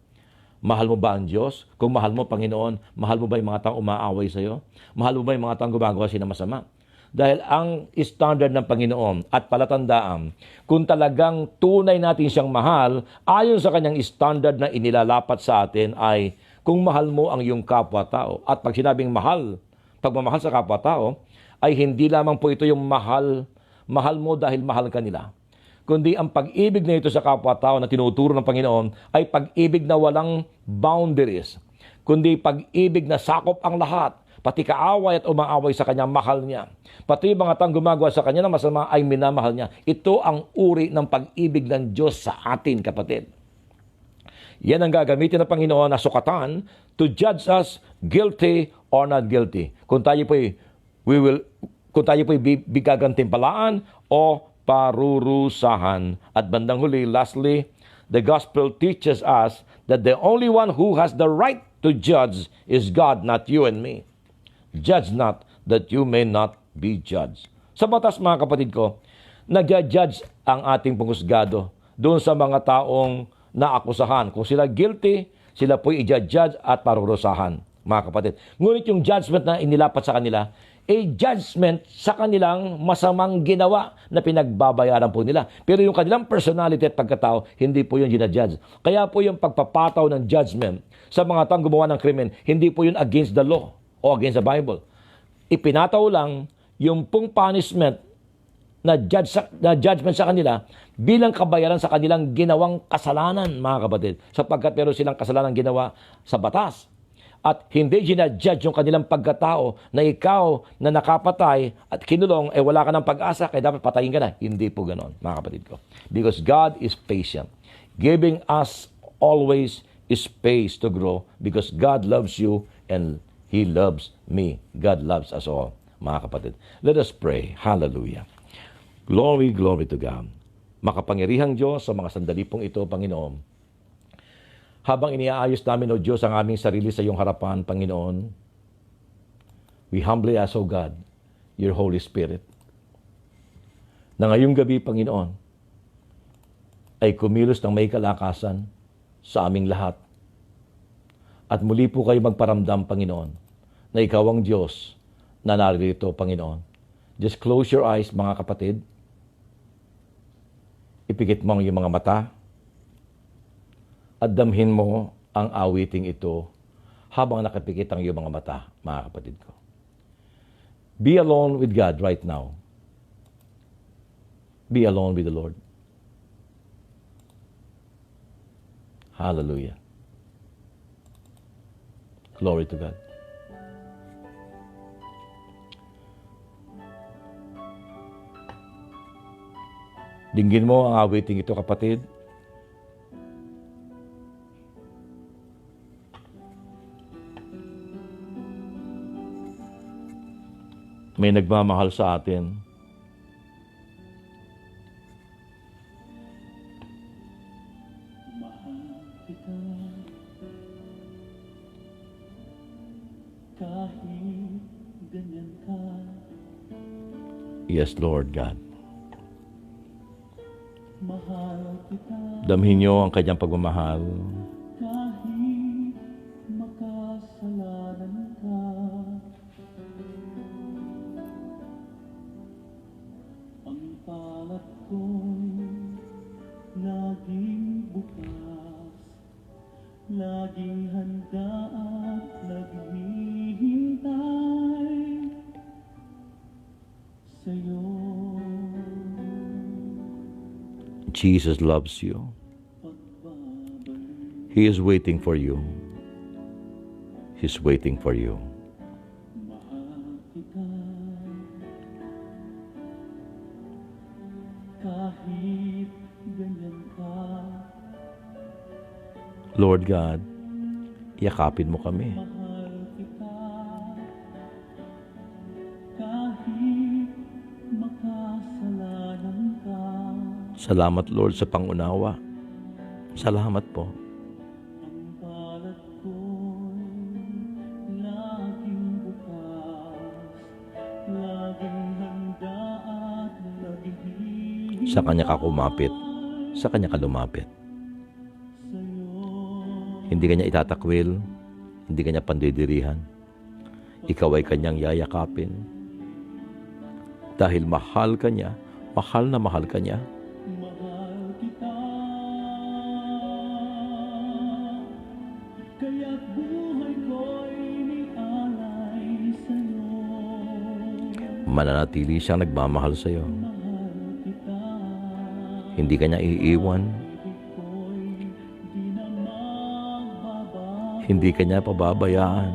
Mahal mo ba ang Diyos? Kung mahal mo, Panginoon, mahal mo ba yung mga taong umaaway sa'yo? Mahal mo ba yung mga taong gumagawa sila masama? Dahil ang standard ng Panginoon at palatandaan, kung talagang tunay natin siyang mahal, ayon sa kanyang standard na inilalapat sa atin ay kung mahal mo ang iyong kapwa-tao. At pag sinabing mahal, pagmamahal sa kapwa-tao, ay hindi lamang po ito yung mahal mo dahil mahal ka nila. Kundi ang pag-ibig na ito sa kapwa-tao na tinuturo ng Panginoon ay pag-ibig na walang boundaries. Kundi pag-ibig na sakop ang lahat, pati kaaway at umaaway sa kanya, mahal niya. Pati yung mga taong gumagawa sa kanya na masama ay minamahal niya. Ito ang uri ng pag-ibig ng Diyos sa atin, kapatid. Yan ang gagamitin ng Panginoon na sukatan to judge us guilty or not guilty. Kung tayo po'y bigagantimpalaan o parurusahan. At bandang huli, lastly, the gospel teaches us that the only one who has the right to judge is God, not you and me. Judge not, that you may not be judged. Sa batas, mga kapatid ko, nag-judge ang ating panghusgado doon sa mga taong naakusahan. Kung sila guilty, sila po'y i-judge at parurusahan, mga kapatid. Ngunit yung judgment na inilapat sa kanila, judgment sa kanilang masamang ginawa na pinagbabayaran po nila. Pero yung kanilang personality at pagkatao, hindi po yun ginajudge. Kaya po yung pagpapataw ng judgment sa mga taong gumawa ng krimen, hindi po yun against the law o against the Bible. Ipinataw lang yung pong punishment na judgment sa kanila bilang kabayaran sa kanilang ginawang kasalanan, mga kapatid. Sapagkat meron silang kasalanan ginawa sa batas. At hindi ginajudge yung kanilang pagkatao na ikaw na nakapatay at kinulong, wala ka ng pag-asa, kaya dapat patayin ka na. Hindi po ganon, mga kapatid ko. Because God is patient, giving us always space to grow because God loves you and He loves me. God loves us all, mga kapatid. Let us pray. Hallelujah. Glory, glory to God. Makapangyarihang Diyos, sa mga sandali pong ito, Panginoon, habang iniaayos namin, O Diyos, ang aming sarili sa iyong harapan, Panginoon, we humbly ask, O God, your Holy Spirit, na ngayong gabi, Panginoon, ay kumilos ng may kalakasan sa aming lahat. At muli po kayo magparamdam, Panginoon, na ikaw ang Diyos na narito, Panginoon. Just close your eyes, mga kapatid. Ipikit mo ang iyong mga mata at damhin mo ang awiting ito habang nakapikit ang iyong mga mata, mga kapatid ko. Be alone with God right now. Be alone with the Lord. Hallelujah. Glory to God. Dinggin mo ang awiting ito, kapatid. May nagmamahal sa atin. Mahal kita kahit ganyan ka. Yes, Lord God. Mahal kita Damhin niyo ang kanyang pagmamahal. kahit makasalanan ka. Ang palad ko'y laging bukas, laging handa at naghihintay sa'yo. Jesus loves you. He is waiting for you. He's waiting for you. Mahal kita kahit ganyan ka. Lord God, yakapin mo kami. Mahal kita kahit makasalanan ka. Salamat, Lord, sa pangunawa. Salamat po. Ang palad ko'y laging bukas, laging handa at naghihintay Sa Kanya ka kumapit. Sa Kanya ka lumapit. sa'yo. Hindi ka niya itatakwil, hindi ka niya pandidirihan. Ikaw ay kanyang yayakapin. Dahil mahal ka niya, mahal na mahal ka niya. mahal kita, kaya't buhay ko'y nialay sa'yo. Mananatili siyang nagmamahal sa iyo. Mahal kita, Hindi ka niya iiwan, ibig ko'y di na magbabago. hindi ka niya pababayaan.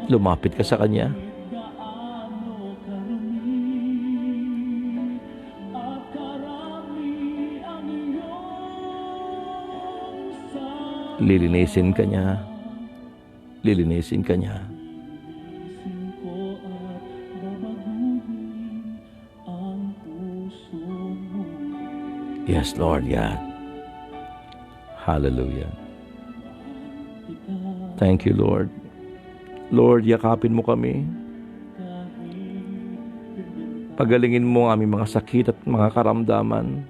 Lumapit ka sa kanya. Gaano karami at karami ang iyong sa Lilinisin ka niya. Lilinisin ka niya. isip ko at babaguhin ang puso mo. Yes, Lord, yan. Hallelujah. Kita Thank you, Lord. Lord, yakapin mo kami. Pagalingin mo ang aming mga sakit at mga karamdaman.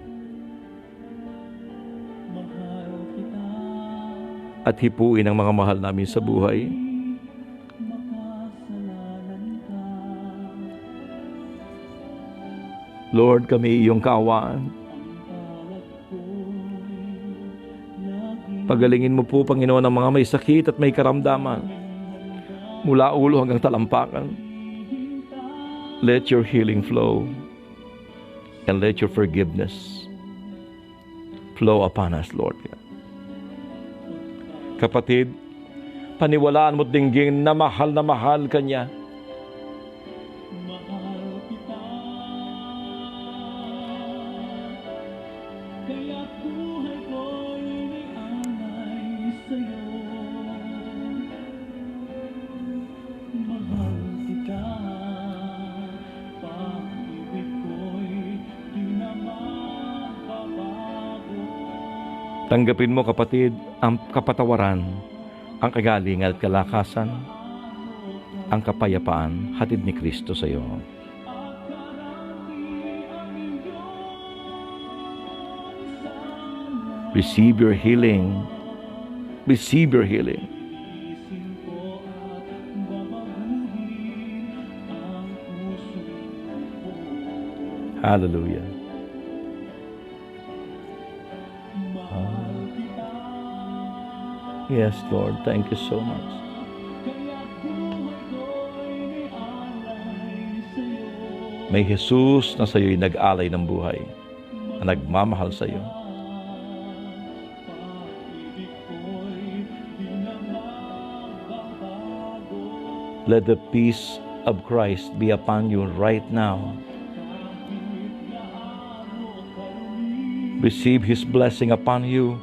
mahal kita, At hipuin ang mga mahal namin sa buhay. makasalanan ka. Lord, kami iyong kaawaan. Palad ko'y lagi Pagalingin mo po, Panginoon, ang mga may sakit at may karamdaman. Mula ulo hanggang talampakan. Let your healing flow. And let your forgiveness flow upon us, Lord. Kapatid, paniwalaan mo't dinggin na mahal ka niya. mahal kita, kaya't buhay ko'y nialay sa'yo. Mahal kita, pag-ibig ko'y di na magbabago. Tanggapin mo, kapatid, ang kapatawaran, ang kagalingan at kalakasan, ang kapayapaan, hatid ni Kristo sa iyo. Receive your healing. Receive your healing. Isip ko at babaguhin ang puso ko. Hallelujah. Mahal kita, Yes, Lord. Thank you so much. kaya't buhay ko'y nialay sa'yo. May Jesus na sa iyo'y nag-alay ng buhay, na nagmamahal sa iyo. Pag-ibig ko'y di na magbabago. Let the peace of Christ be upon you right now. Receive His blessing upon you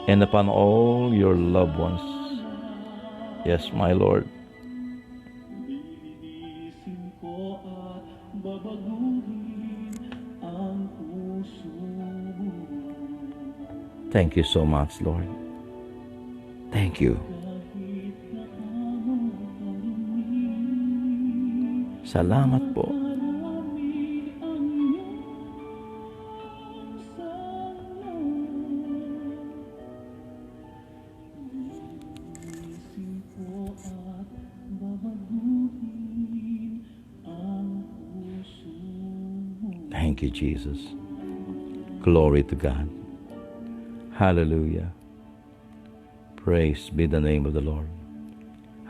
and upon all your loved ones. Yes, my Lord. Lilinisin ko at babaguhin ang puso mo. Thank you so much, Lord. Thank you. Kahit na anong karumi, Salamat po. marami ang iyong sama. Lilinisin ko at babaguhin ang puso mo. Thank you, Jesus. Glory to God. Hallelujah. Praise be the name of the Lord.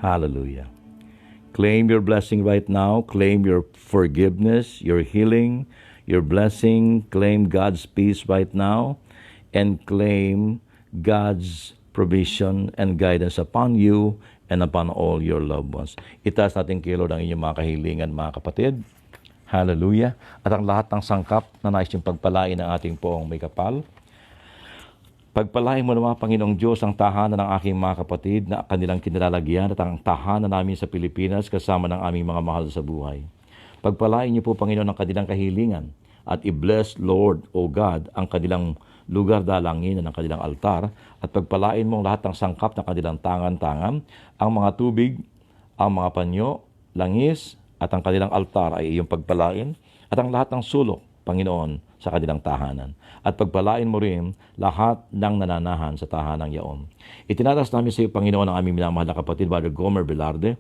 Hallelujah. Claim your blessing right now. Claim your forgiveness, your healing, your blessing. Claim God's peace right now. And claim God's provision and guidance upon you and upon all your loved ones. Itaas natin kay Lord ang inyong mga kahilingan, mga kapatid. Hallelujah. At ang lahat ng sangkap na nais yung pagpalain ng ating poong may kapal. Pagpalain mo naman, Panginoong Diyos, ang tahanan ng aking mga kapatid na kanilang kinilalagyan at ang tahanan namin sa Pilipinas kasama ng aming mga mahal sa buhay. Pagpalain niyo po, Panginoon, ang kanilang kahilingan at i-bless, Lord, O God, ang kanilang lugar dalangin ng kanilang altar at pagpalain mo ang lahat ng sangkap ng kanilang tangan-tangan, ang mga tubig, ang mga panyo, langis at ang kanilang altar ay iyong pagpalain at ang lahat ng sulok Panginoon, sa kanilang tahanan. At pagpalain mo rin lahat ng nananahan sa tahanang yaon. Itinatas namin sa iyo, Panginoon, ang aming minamahal na kapatid, Brother Gomer Velarde,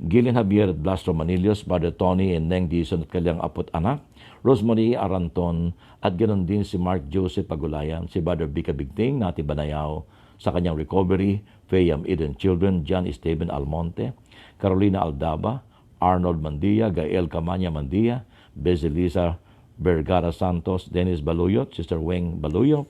Gillian Javier at Blas Romanillos, Brother Tony and Neng Dizon at kanilang apot anak, Rosemary Aranton, at ganoon din si Mark Joseph Pagulayan, si Brother Vika Bigting, Nati Banayaw, sa kanyang recovery, Fayam Eden Children, John Esteban Almonte, Carolina Aldaba, Arnold Mandia, Gael Camanya Mandia, Bezelisa Vergara Santos, Dennis Baluyot, Sister Weng Baluyot,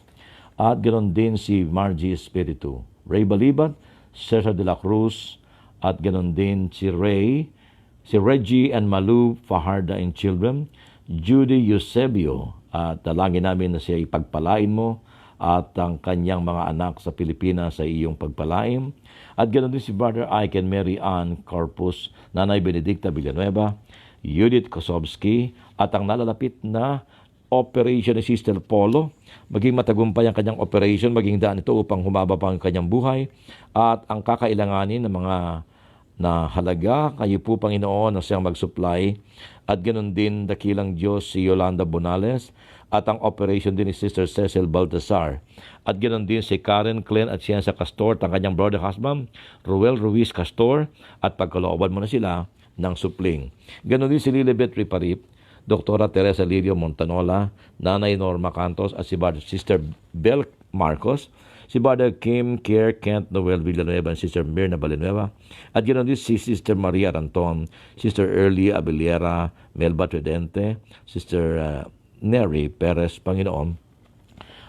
at ganoon din si Margie Espiritu, Ray Balibat, Cesar de la Cruz, at ganoon din si Reggie and Malu Fajarda and Children, Judy Eusebio, at dalangin namin na siya ipagpalain mo at ang kanyang mga anak sa Pilipinas sa iyong pagpalain. At ganoon din si Brother Ike and Mary Ann Corpus, Nanay Benedicta Villanueva, Judith Kosovsky, at ang nalalapit na operation ni Sister Polo, maging matagumpay ang kanyang operation, maging daan ito upang humaba pa ang kanyang buhay, at ang kakailanganin ng mga na halaga, kayo po Panginoon na siyang mag-supply, at ganoon din dakilang Diyos si Yolanda Bonales, at ang operation din ni Sister Cecil Baltasar, at ganoon din si Karen Clen at Cienza Castor, at ang kanyang brother husband, Ruel Ruiz Castor, at pagkalooban mo na sila ng supling. Ganoon din si Lilibet Riparip, Dr. Teresa Lirio Montanola, Nanay Norma Cantos, at si Sister Bel Marcos, si Brother Kim Care Kent Noel Villanueva, and Sister Mirna Villanueva, at ganoon din si Sister Maria Ranton, Sister Early Abiliera, Melba Tridente, Sister Neri Perez, Panginoon,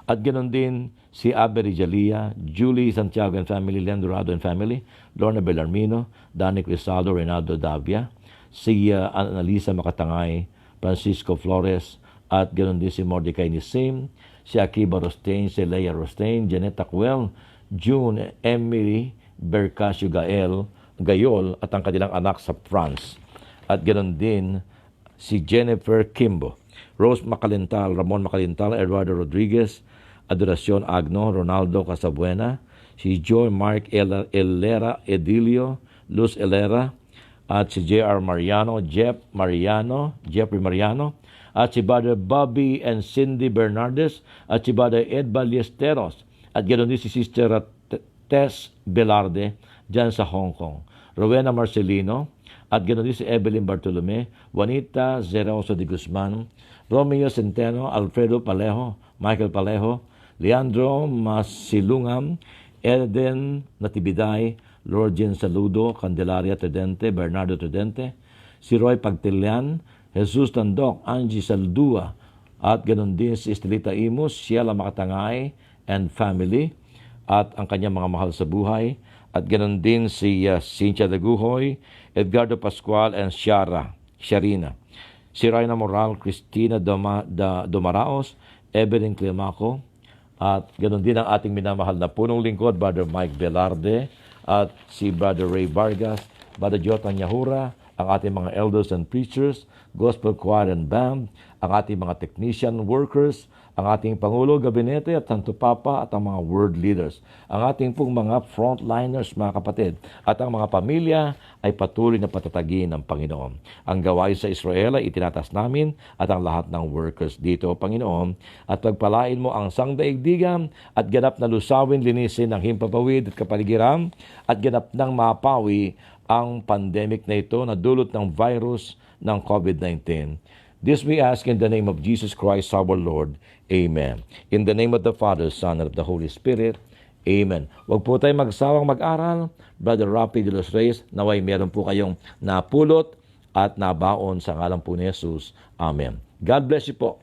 at ganoon din si Abe Rijalia, Julie Santiago and family, Len Dorado and family, Lorna Bellarmino, Danny Crisaldo, Reynaldo Davia, si Annalisa Makatangay, Francisco Flores, at ganoon din si Mordecai Nisim, si Akiba Rostain, si Leia Rostain, Janet Tacuel, June Emily Bercasio Gayol, at ang kanilang anak sa France. At ganoon din si Jennifer Kimbo, Rose Macalintal, Ramon Macalintal, Eduardo Rodriguez, Adoracion Agno, Ronaldo Casabuena, si Joy Mark Elera Edilio, Luz Elera, at si J.R. Mariano, Jeffrey Mariano, at si Brother Bobby and Cindy Bernardes, at si Brother Ed Ballesteros, at ganoon din si Sister Tess Velarde, dyan sa Hong Kong, Rowena Marcelino, at ganoon din si Evelyn Bartolome, Juanita Zeroso de Guzman, Romeo Centeno, Alfredo Palejo, Michael Palejo, Leandro Masilungam, Eden Natibiday, Lord Jean Saludo, Candelaria Tridente, Bernardo Tridente, si Roy Pagtilian, Jesus Tandok, Angie Saldua, at ganoon din si Estelita Imus, Sheila Makatangay and family, at ang kanyang mga mahal sa buhay, at ganoon din si Cynthia Daguhoy, Edgardo Pascual and Sharina, si Raina Moral, Cristina Domaraos, Evelyn Climaco, at ganoon din ang ating minamahal na punong lingkod, Brother Mike Velarde, at si Brother Ray Vargas, Brother Jotan Yahura, ang ating mga elders and preachers, gospel choir and band, ang ating mga technician workers, ang ating Pangulo, Gabinete at Santo Papa, at ang mga word leaders, ang ating pong mga frontliners, mga kapatid, at ang mga pamilya ay patuloy na patatagin ng Panginoon. Ang gawain sa Israel ay itinatas namin at ang lahat ng workers dito, Panginoon, at pagpalain mo ang sangdaigdigan at ganap na lusawin, linisin ang himpapawid at kapaligiran, at ganap ng mapawi ang pandemic na ito na dulot ng virus ng COVID-19. This we ask in the name of Jesus Christ our Lord. Amen. In the name of the Father, Son, and of the Holy Spirit. Amen. Huwag po tayong magsawang mag-aral. Brother Rafi de los Reyes, naway meron po kayong napulot at nabaon sa ngalan po ni Jesus. Amen. God bless you po.